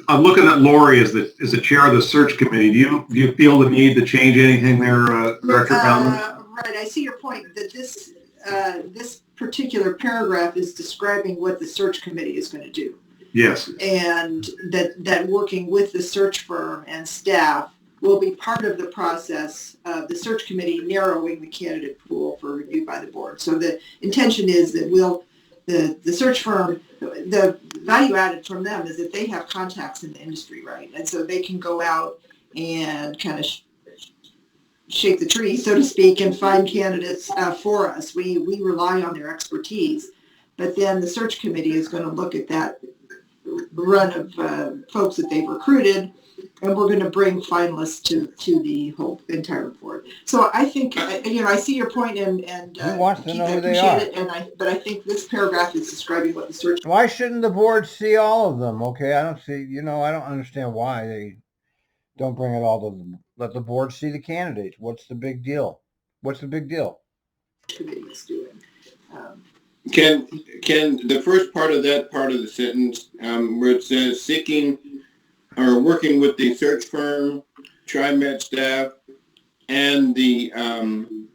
I'm looking at Lori as the chair of the search committee. Do you feel the need to change anything there, Director Bauman? Right. I see your point that this particular paragraph is describing what the search committee is going to do. Yes. And that working with the search firm and staff will be part of the process of the search committee narrowing the candidate pool for review by the board. So the intention is that the search firm, the value added from them is that they have contacts in the industry, right? And so they can go out and kind of shake the tree, so to speak, and find candidates for us. We rely on their expertise, but then the search committee is going to look at that run of folks that they've recruited, and we're going to bring finalists to the whole entire board. So I think, I see your point, and who wants to know who they are? But I think this paragraph is describing what the search. Why shouldn't the board see all of them? Okay, I don't see. I don't understand why they don't bring it all to them. Let the board see the candidates. What's the big deal? What's the big deal? Committee is doing. Can the first part of that part of the sentence where it says seeking or working with the search firm, Trimet staff, and the and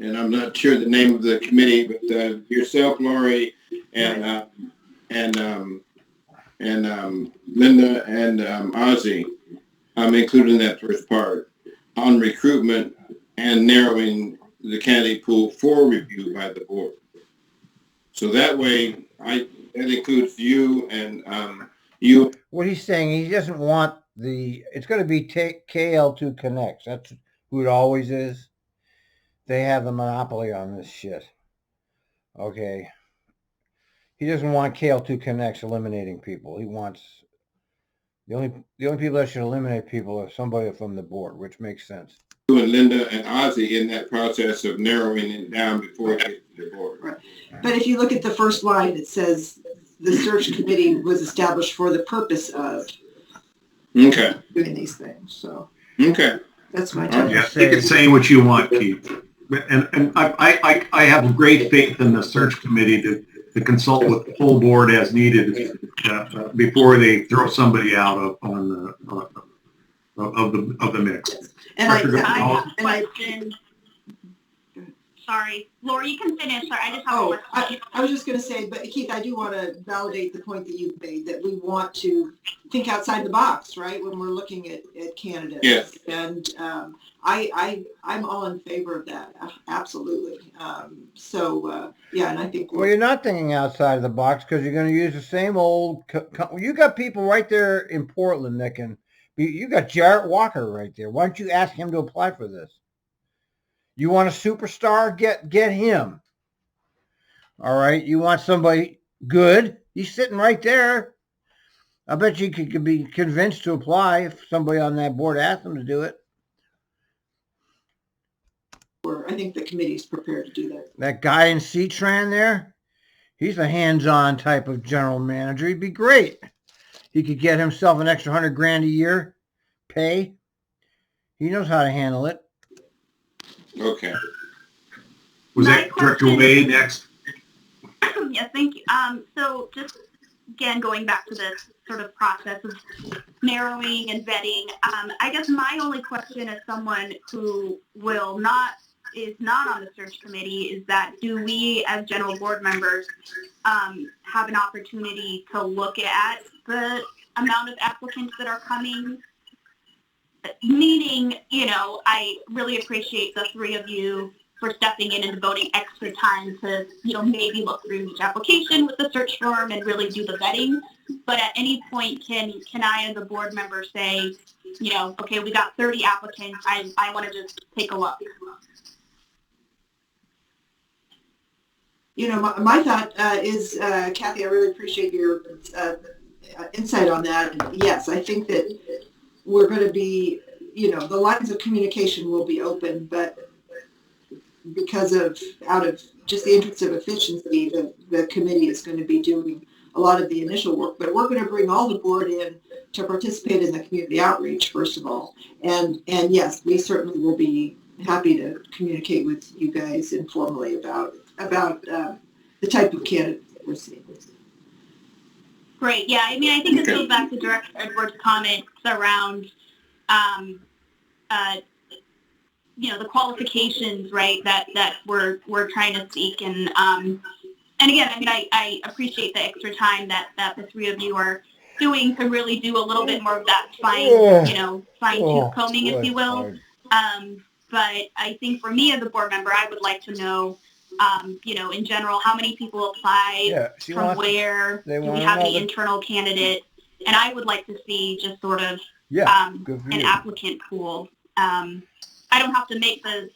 I'm not sure the name of the committee, but yourself, Lori, and Linda and Ozzy, including that first part on recruitment and narrowing the candidate pool for review by the board. So that way, that includes you and you. What he's saying, he doesn't want it's going to be KL2 Connects. That's who it always is. They have the monopoly on this shit. Okay. He doesn't want KL2 Connects eliminating people. He wants the only people that should eliminate people are somebody from the board, which makes sense. You and Linda and Ozzy in that process of narrowing it down before it gets to the board. Right. But if you look at the first line, it says the search committee was established for the purpose of doing these things. So that's my time. Yeah, I think it's saying what you want, Keith. And I have great faith in the search committee to consult with the full board as needed before they throw somebody out of the mix. And I have a question. Sorry, Laura, you can finish. Sorry, I just have a question. I was just going to say, but Keith, I do want to validate the point that you've made, that we want to think outside the box, right, when we're looking at candidates. Yes. And I'm all in favor of that, absolutely. Yeah, and I think well, you're not thinking outside of the box because you're going to use the same old. You got people right there in Portland that can. You got Jarrett Walker right there. Why don't you ask him to apply for this? You want a superstar? Get him. All right. You want somebody good? He's sitting right there. I bet you could be convinced to apply if somebody on that board asked him to do it. I think the committee's prepared to do that. That guy in C-Tran there, he's a hands-on type of general manager. He'd be great. He could get himself an extra $100,000 a year pay. He knows how to handle it. Okay. Was that Director Wade next? Yes, thank you. So just again, going back to this sort of process of narrowing and vetting, I guess my only question as someone who is not on the search committee is that do we as general board members have an opportunity to look at the amount of applicants that are coming? Meaning, I really appreciate the three of you for stepping in and devoting extra time to, maybe look through each application with the search firm and really do the vetting. But at any point, can I as a board member say, okay, we got 30 applicants, I want to just take a look. My thought is, Kathy, I really appreciate your insight on that. And yes, I think that we're going to be, the lines of communication will be open, but out of just the interest of efficiency, the committee is going to be doing a lot of the initial work, but we're going to bring all the board in to participate in the community outreach, first of all. And yes, we certainly will be happy to communicate with you guys informally about the type of candidates that we're seeing. Great. Yeah. I think this goes back to Director Edwards' comments around, the qualifications, right, that we're trying to seek. And again, I appreciate the extra time that the three of you are doing to really do a little bit more of that fine-tooth combing, if you will. But I think for me as a board member, I would like to know, in general, how many people applied, from where, do we have any internal candidates? And I would like to see just sort of an applicant pool. I don't have to make the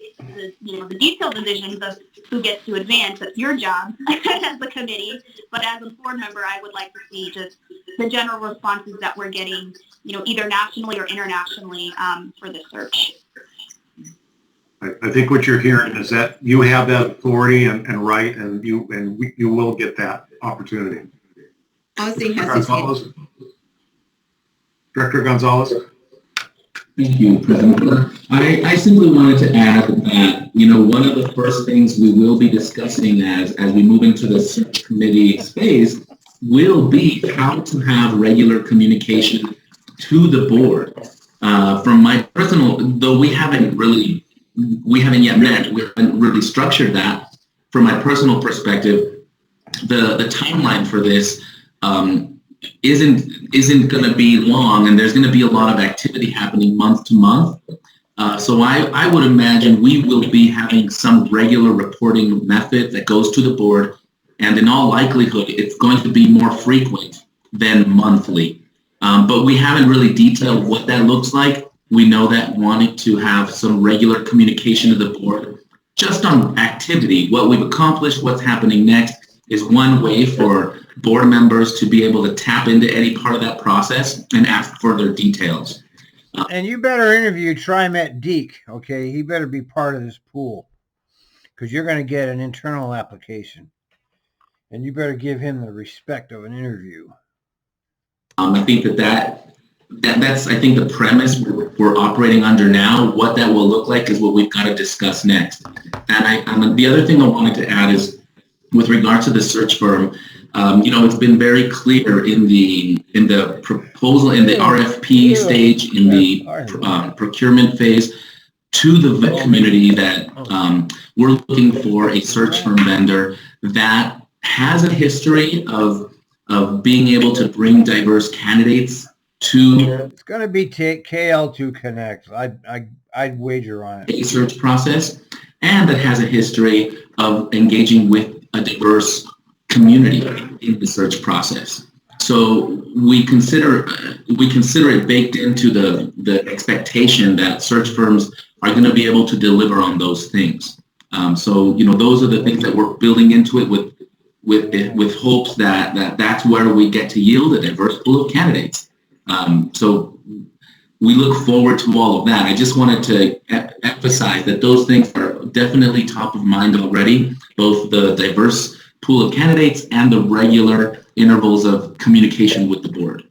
detailed decisions of who gets to advance. That's your job as the committee. But as a board member, I would like to see just the general responses that we're getting, either nationally or internationally for the search. I think what you're hearing is that you have that authority and right, and you will get that opportunity. Director Gonzalez. Thank you, President. I simply wanted to add that, one of the first things we will be discussing as we move into the search committee space will be how to have regular communication to the board. From my personal, though we haven't yet met, we haven't really structured that. From my personal perspective, the timeline for this isn't going to be long, and there's going to be a lot of activity happening month to month. So I would imagine we will be having some regular reporting method that goes to the board, and in all likelihood, it's going to be more frequent than monthly. But we haven't really detailed what that looks like. We know that wanting to have some regular communication to the board, just on activity, what we've accomplished, what's happening next, is one way for board members to be able to tap into any part of that process and ask further details. And you better interview Trimet Deke, okay? He better be part of this pool because you're going to get an internal application. And you better give him the respect of an interview. I think that's the premise we're operating under now. What that will look like is what we've got to discuss next. And the other thing I wanted to add is, with regard to the search firm, It's been very clear in the proposal, in the RFP stage, in the procurement phase, to the vet community that we're looking for a search firm vendor that has a history of being able to bring diverse candidates to. It's going to be KL2 Connect. I'd wager on it. A search process, and that has a history of engaging with a diverse community in the search process. So we consider it baked into the expectation that search firms are going to be able to deliver on those things. Those are the things that we're building into it with hopes that's where we get to yield a diverse pool of candidates. So we look forward to all of that. I just wanted to emphasize that those things are definitely top of mind already, both the diverse pool of candidates and the regular intervals of communication with the board.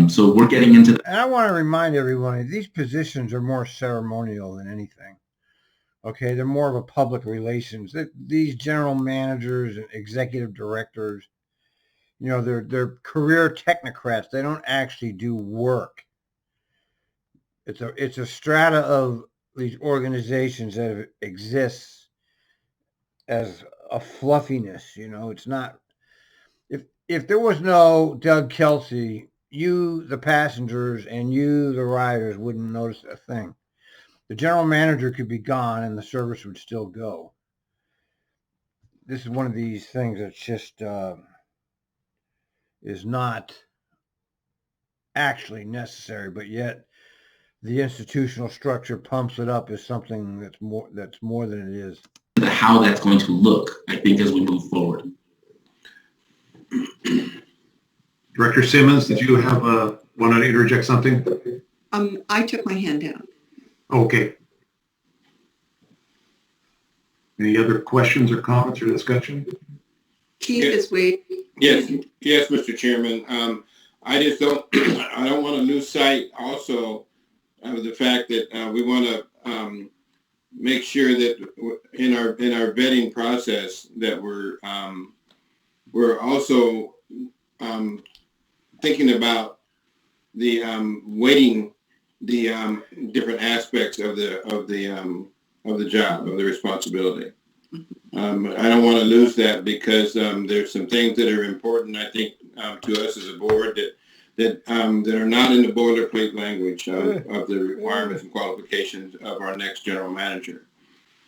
So we're getting into that. And I want to remind everyone, these positions are more ceremonial than anything. Okay, they're more of a public relations. These general managers and executive directors, they're career technocrats. They don't actually do work. It's a strata of these organizations that exists as a fluffiness. It's not. If there was no Doug Kelsey, you, the passengers, and you, the riders, wouldn't notice a thing. The general manager could be gone and the service would still go. This is one of these things that's just is not actually necessary, but yet the institutional structure pumps it up as something that's more than it is. How that's going to look, I think, as we move forward. Director Simmons, did you want to interject something? I took my hand down. Okay. Any other questions or comments or discussion? Keith is waiting. Yes, Mr. Chairman. I just don't. I don't want to lose sight also of the fact that we want to make sure that in our vetting process that we're also thinking about the weighting the different aspects of the job, of the responsibility. I don't want to lose that because there's some things that are important, I think, to us as a board that are not in the boilerplate language of the requirements and qualifications of our next general manager.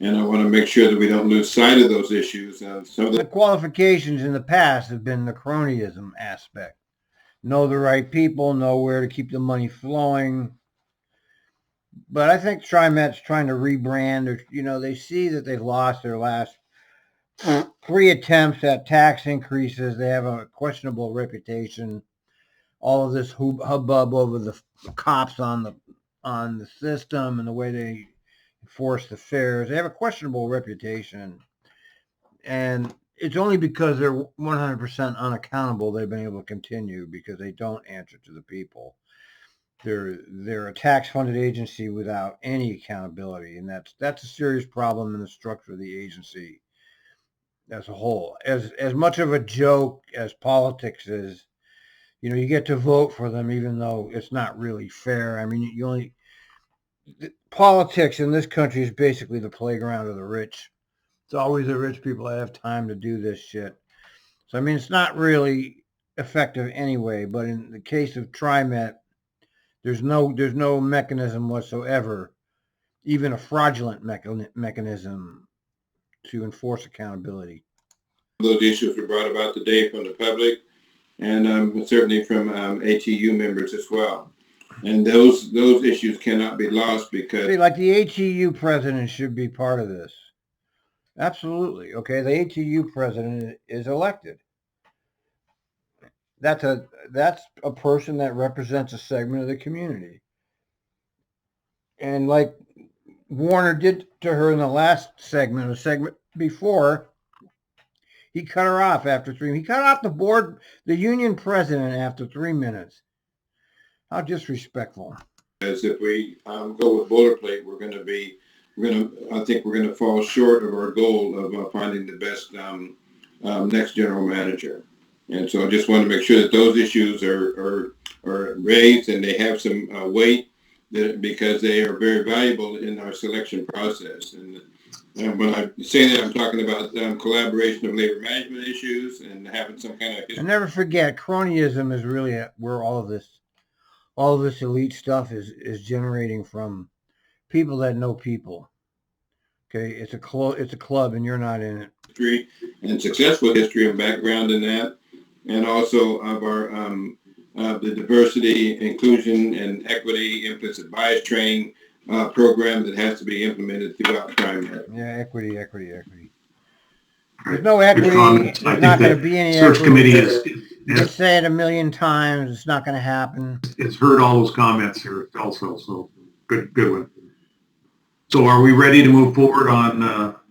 And I want to make sure that we don't lose sight of those issues. The qualifications in the past have been the cronyism aspect. Know the right people, know where to keep the money flowing. But I think Trimet's trying to rebrand. They see that they've lost their last 3 attempts at tax increases. They have a questionable reputation. All of this hubbub over the cops on the system and the way they enforce the fares. They have a questionable reputation. And it's only because they're 100% unaccountable they've been able to continue, because they don't answer to the people. They're a tax-funded agency without any accountability, and that's a serious problem in the structure of the agency as a whole. As much of a joke as politics is, you get to vote for them even though it's not really fair. I mean, politics in this country is basically the playground of the rich. It's always the rich people that have time to do this shit. So, it's not really effective anyway, but in the case of Trimet, there's no mechanism whatsoever, even a fraudulent mechanism to enforce accountability. Those issues were brought about today from the public and certainly from ATU members as well. And those issues cannot be lost because... See, like the ATU president should be part of this. Absolutely. Okay, the ATU president is elected. That's a person that represents a segment of the community. And like Warner did to her in the last segment, a segment before, he cut her off after 3. He cut off the union president after 3 minutes. How disrespectful. As if we go with boilerplate, I think we're going to fall short of our goal of finding the best next general manager. And so I just want to make sure that those issues are raised and they have some weight because they are very valuable in our selection process. And when I say that, I'm talking about collaboration of labor management issues and having some kind of history. And never forget, cronyism is really where all of this elite stuff is generating from people that know people. Okay, it's a club, and you're not in it. History and successful history and background in that, and also of our the diversity, inclusion, and equity implicit bias training program that has to be implemented throughout Trimet. Yeah, equity. There's no equity. There's not going to be any search equity. Committee They say it a million times. It's not going to happen. It's heard all those comments here also. So good one. So are we ready to move forward on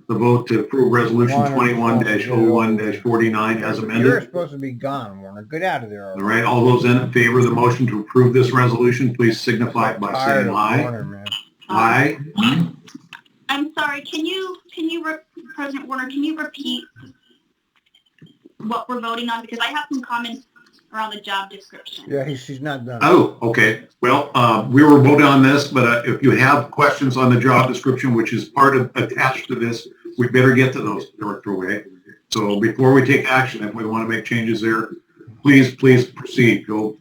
the vote to approve resolution 21-01-49 as amended? You're supposed to be gone, Warner. Get out of there. All right. All those in favor of the motion to approve this resolution, please signify by saying aye. Warner, aye. I'm sorry. Can you, President Warner, can you repeat what we're voting on? Because I have some comments around the job description. Yeah, she's not done. Oh, okay. Well, we were voting on this, but if you have questions on the job description, which is attached to this, we better get to those, Director Way. So before we take action, if we want to make changes there, please proceed. We'll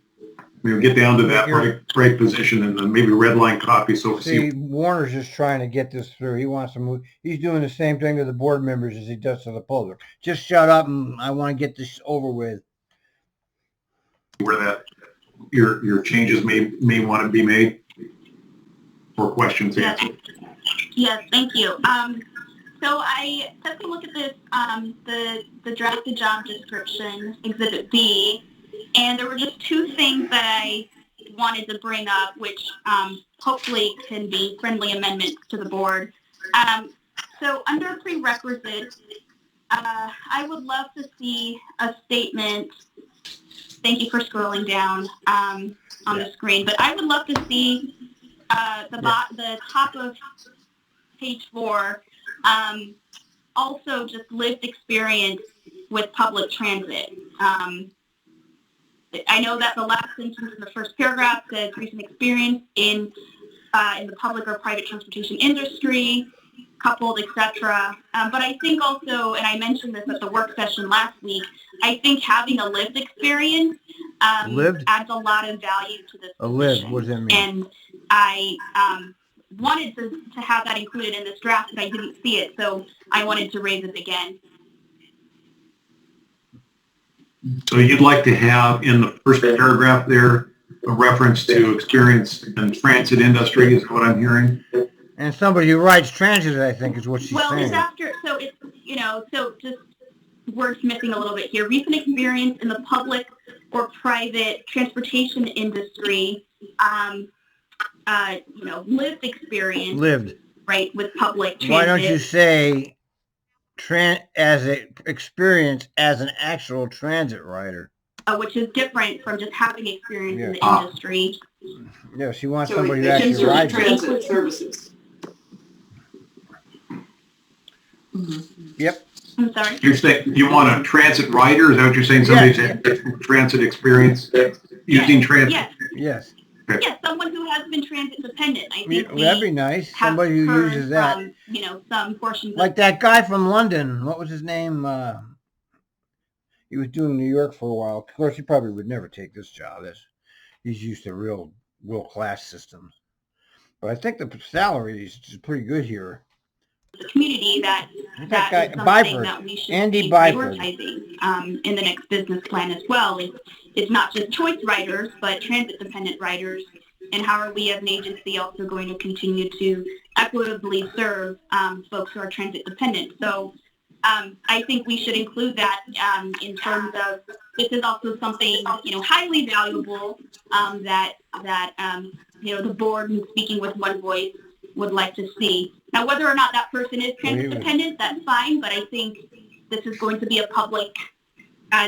get down to that right position and then maybe red line copy. So see, Warner's just trying to get this through. He wants to move. He's doing the same thing to the board members as he does to the public. Just shut up, and I want to get this over with. Where that your changes may want to be made or questions answered. Yes, thank you. So I took a look at this, the drafted job description, Exhibit B, and there were just two things that I wanted to bring up, which hopefully can be friendly amendments to the board. So under prerequisites, I would love to see a statement. Thank you for scrolling down on the screen. But I would love to see the top of page 4, also just lived experience with public transit. I know that the last sentence in the first paragraph says recent experience in the public or private transportation industry, coupled, etc. But I think also, and I mentioned this at the work session last week, I think having a lived experience adds a lot of value to this position. What does that mean? And I wanted to have that included in this draft, but I didn't see it, so I wanted to raise it again. So you'd like to have in the first paragraph there a reference to experience in transit industry, is what I'm hearing? And somebody who rides transit, I think, is what she's saying. Well, it's after, so it's, so just wordsmithing a little bit here. Recent experience in the public or private transportation industry, lived experience. Lived. Right, with public transit. Why don't you say as an experience as an actual transit rider? Which is different from just having experience in the industry. Yeah, she wants somebody who actually rides transit services. Mm-hmm. Yep. I'm sorry? You're saying you want a transit rider? Is that what you're saying? Somebody's had transit experience using transit? Yes. Okay. Yes, someone who has been transit dependent. I think that'd be nice. Somebody who uses that. Some portions. Like that guy from London. What was his name? He was doing New York for a while. Of course, he probably would never take this job. He's used to real class systems. But I think the salary is pretty good here. The community that guy, is something Byford. that we should Andy be Byford. prioritizing in the next business plan as well. It's not just choice riders, but transit-dependent riders, and how are we as an agency also going to continue to equitably serve folks who are transit-dependent. So I think we should include that in terms of this is also something highly valuable that the board, and speaking with one voice, would like to see. Now, whether or not that person is transit dependent, that's fine, but I think this is going to be a public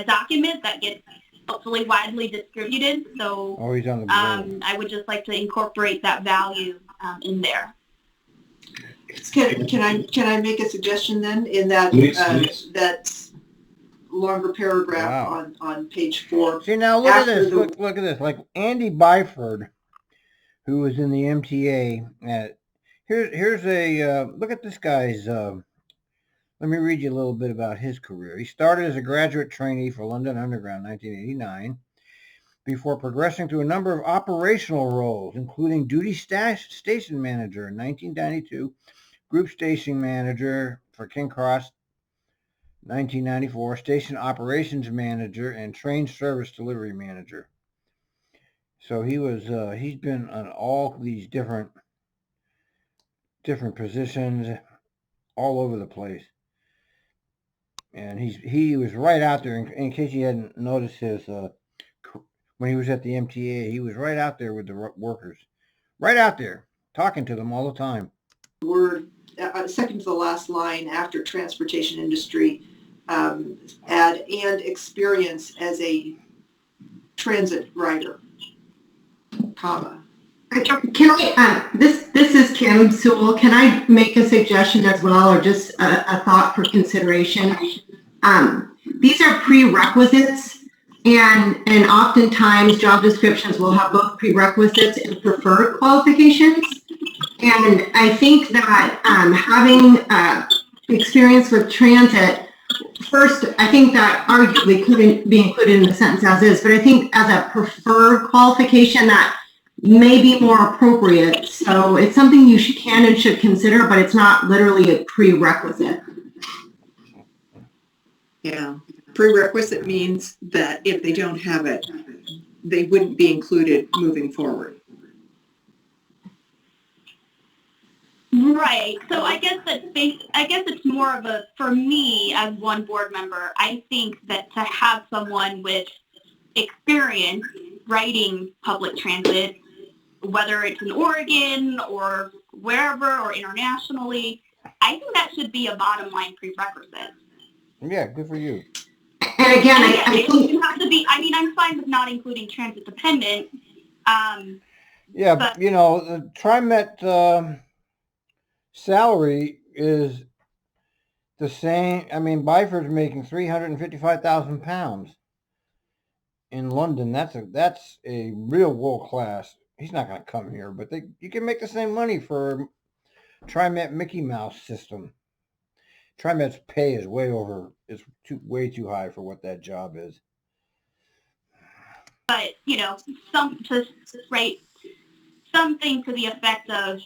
document that gets hopefully widely distributed. So I would just like to incorporate that value in there. Can I make a suggestion then in that Please. that longer paragraph on page 4. See, now look at this. Look at this. Like Andy Byford, who was in the MTA. Here's a look at this guy's. Let me read you a little bit about his career. He started as a graduate trainee for London Underground in 1989, before progressing to a number of operational roles, including duty station manager in 1992, group station manager for King Cross 1994, station operations manager, and train service delivery manager. So he's been on all these different positions all over the place. And he was right out there, in case you hadn't noticed his, when he was at the MTA, he was right out there with the workers. Right out there, talking to them all the time. Word, second to the last line after transportation industry, add and experience as a transit rider, comma. Can I, this is Kim Sewell. Can I make a suggestion as well, or just a thought for consideration? These are prerequisites, and oftentimes job descriptions will have both prerequisites and preferred qualifications. And I think that having experience with transit, first, I think that arguably couldn't be included in the sentence as is, but I think as a preferred qualification that may be more appropriate. So it's something you can and should consider, but it's not literally a prerequisite. Yeah, prerequisite means that if they don't have it, they wouldn't be included moving forward. Right. So I guess it's more of a, for me as one board member, I think that to have someone with experience writing public transit, whether it's in Oregon or wherever or internationally, I think that should be a bottom line prerequisite. Yeah, good for you. And again, I think you have to be, I mean, I'm fine with not including transit dependent. Yeah, but you know, the Trimet salary is the same. I mean, Byford's making £355,000 in London. That's a real world class. He's not going to come here, but you can make the same money for Trimet Mickey Mouse system. Trimet's pay is way too high for what that job is. But you know, something to the effect of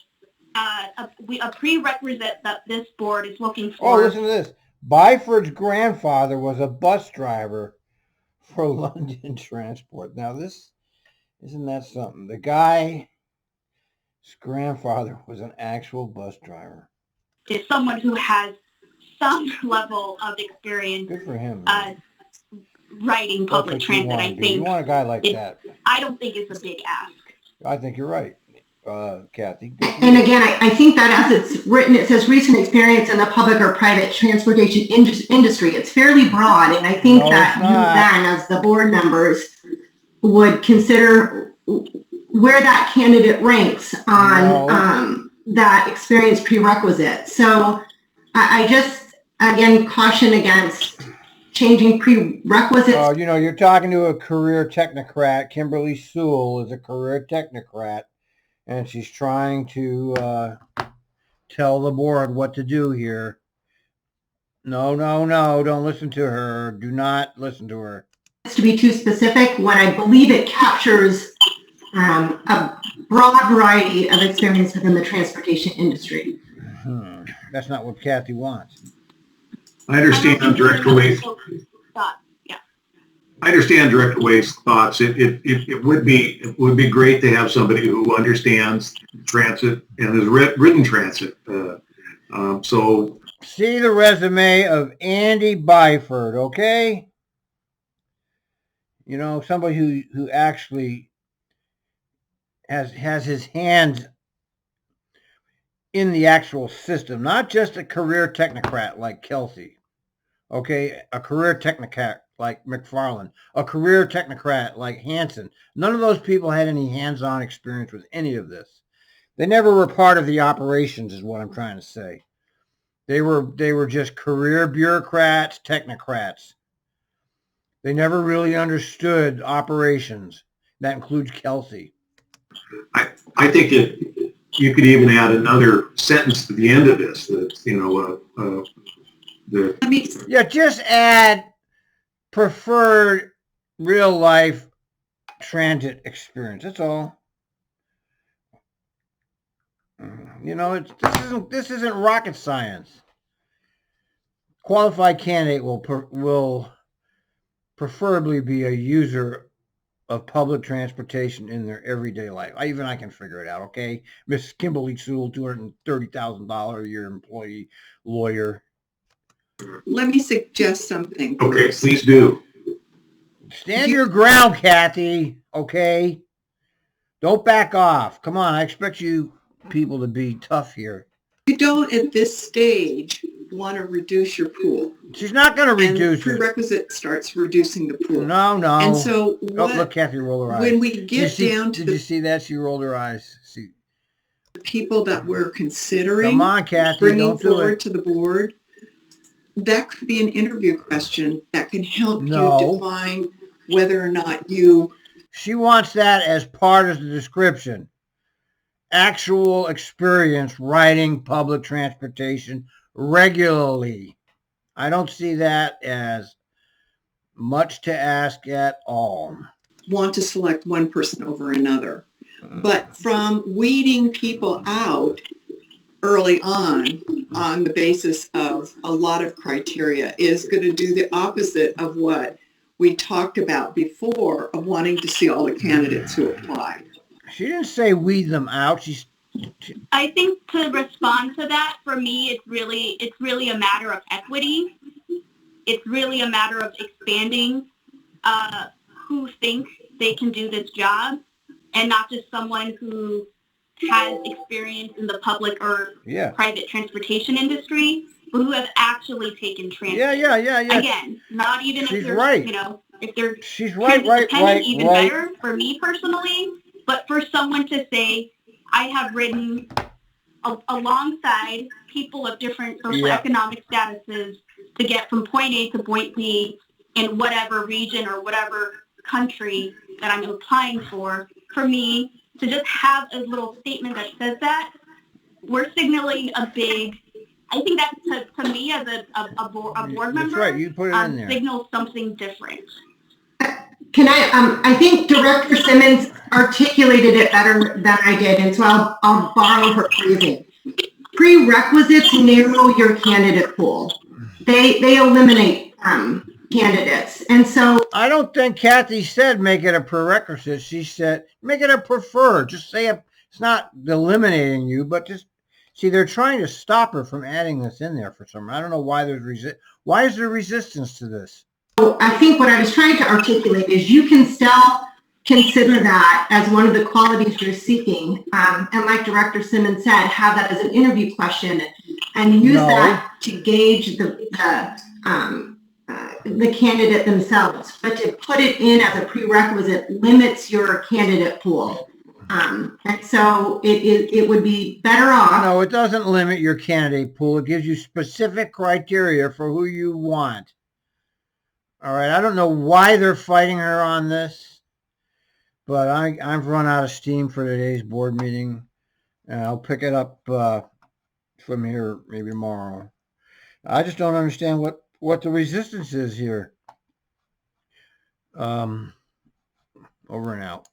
a prerequisite that this board is looking for. Oh, listen to this. Byford's grandfather was a bus driver for London Transport. Now isn't that something? The guy's grandfather was an actual bus driver. Is someone who has some level of experience. Good for him. Writing public transit, I think. You want a guy like that. I don't think it's a big ask. I think you're right, Kathy. And again, I think that as it's written, it says recent experience in the public or private transportation industry. It's fairly broad, and I think that you then, as the board members, would consider where that candidate ranks on that experience prerequisite. So I just, again, caution against changing prerequisites. Oh, you know, you're talking to a career technocrat. Kimberly Sewell is a career technocrat, and she's trying to tell the board what to do here. No, don't listen to her. Do not listen to her. To be too specific, when I believe it captures a broad variety of experience within the transportation industry. That's not what Kathy wants. I understand Director Wade's thoughts. It would be great to have somebody who understands transit and has ridden transit. So see the resume of Andy Byford, okay? You know, somebody who actually has his hands in the actual system, not just a career technocrat like Kelsey. Okay, a career technocrat like McFarland, a career technocrat like Hansen. None of those people had any hands-on experience with any of this. They never were part of the operations, is what I'm trying to say. They were just career bureaucrats, technocrats. They never really understood operations. That includes Kelsey. I think that you could even add another sentence to the end of this that, Yeah, just add preferred real life transit experience. That's all. This isn't rocket science. Qualified candidate will preferably be a user of public transportation in their everyday life. I can figure it out, okay? Miss Kimberly Sewell, $230,000 a year employee, lawyer. Let me suggest something. Okay, please do. Stand your ground, Kathy, okay? Don't back off. Come on, I expect you people to be tough here. You don't, at this stage, want to reduce your pool. She's not going to reduce it. Prerequisite starts reducing the pool. No. And so look, Kathy, roll her eyes. When we get down to did you see that? She rolled her eyes. See. The people that we're considering Come on, Kathy, bringing forward to the board, that could be an interview question that can help you define whether or not you... She wants that as part of the description. Actual experience riding public transportation regularly. I don't see that as much to ask at all. Want to select one person over another. But from weeding people out early on the basis of a lot of criteria is going to do the opposite of what we talked about before of wanting to see all the candidates who apply. She didn't say weed them out. I think to respond to that, for me, it's really a matter of equity. It's really a matter of expanding who thinks they can do this job, and not just someone who has experience in the public or private transportation industry, but who have actually taken transit. Yeah. Again, not even She's if they're, right. If they're She's right, even better for me personally. But for someone to say, I have ridden alongside people of different socioeconomic statuses to get from point A to point B in whatever region or whatever country that I'm applying for me to just have a little statement that says that, we're signaling a big, I think that to me as a board member, that's right. You put it in there. Signals something different. Can I think Director Simmons articulated it better than I did, and so I'll borrow her phrasing. Prerequisites narrow your candidate pool. They eliminate candidates, and so I don't think Kathy said make it a prerequisite. She said make it a preferred. Just say it's not eliminating you, but just see they're trying to stop her from adding this in there for some. I don't know why there's why is there resistance to this? I think what I was trying to articulate is you can still consider that as one of the qualities you're seeking. And like Director Simmons said, have that as an interview question and use that to gauge the candidate themselves. But to put it in as a prerequisite limits your candidate pool. And so it would be better off. No, it doesn't limit your candidate pool. It gives you specific criteria for who you want. All right, I don't know why they're fighting her on this, but I've run out of steam for today's board meeting, and I'll pick it up from here maybe tomorrow. I just don't understand what the resistance is here. Over and out.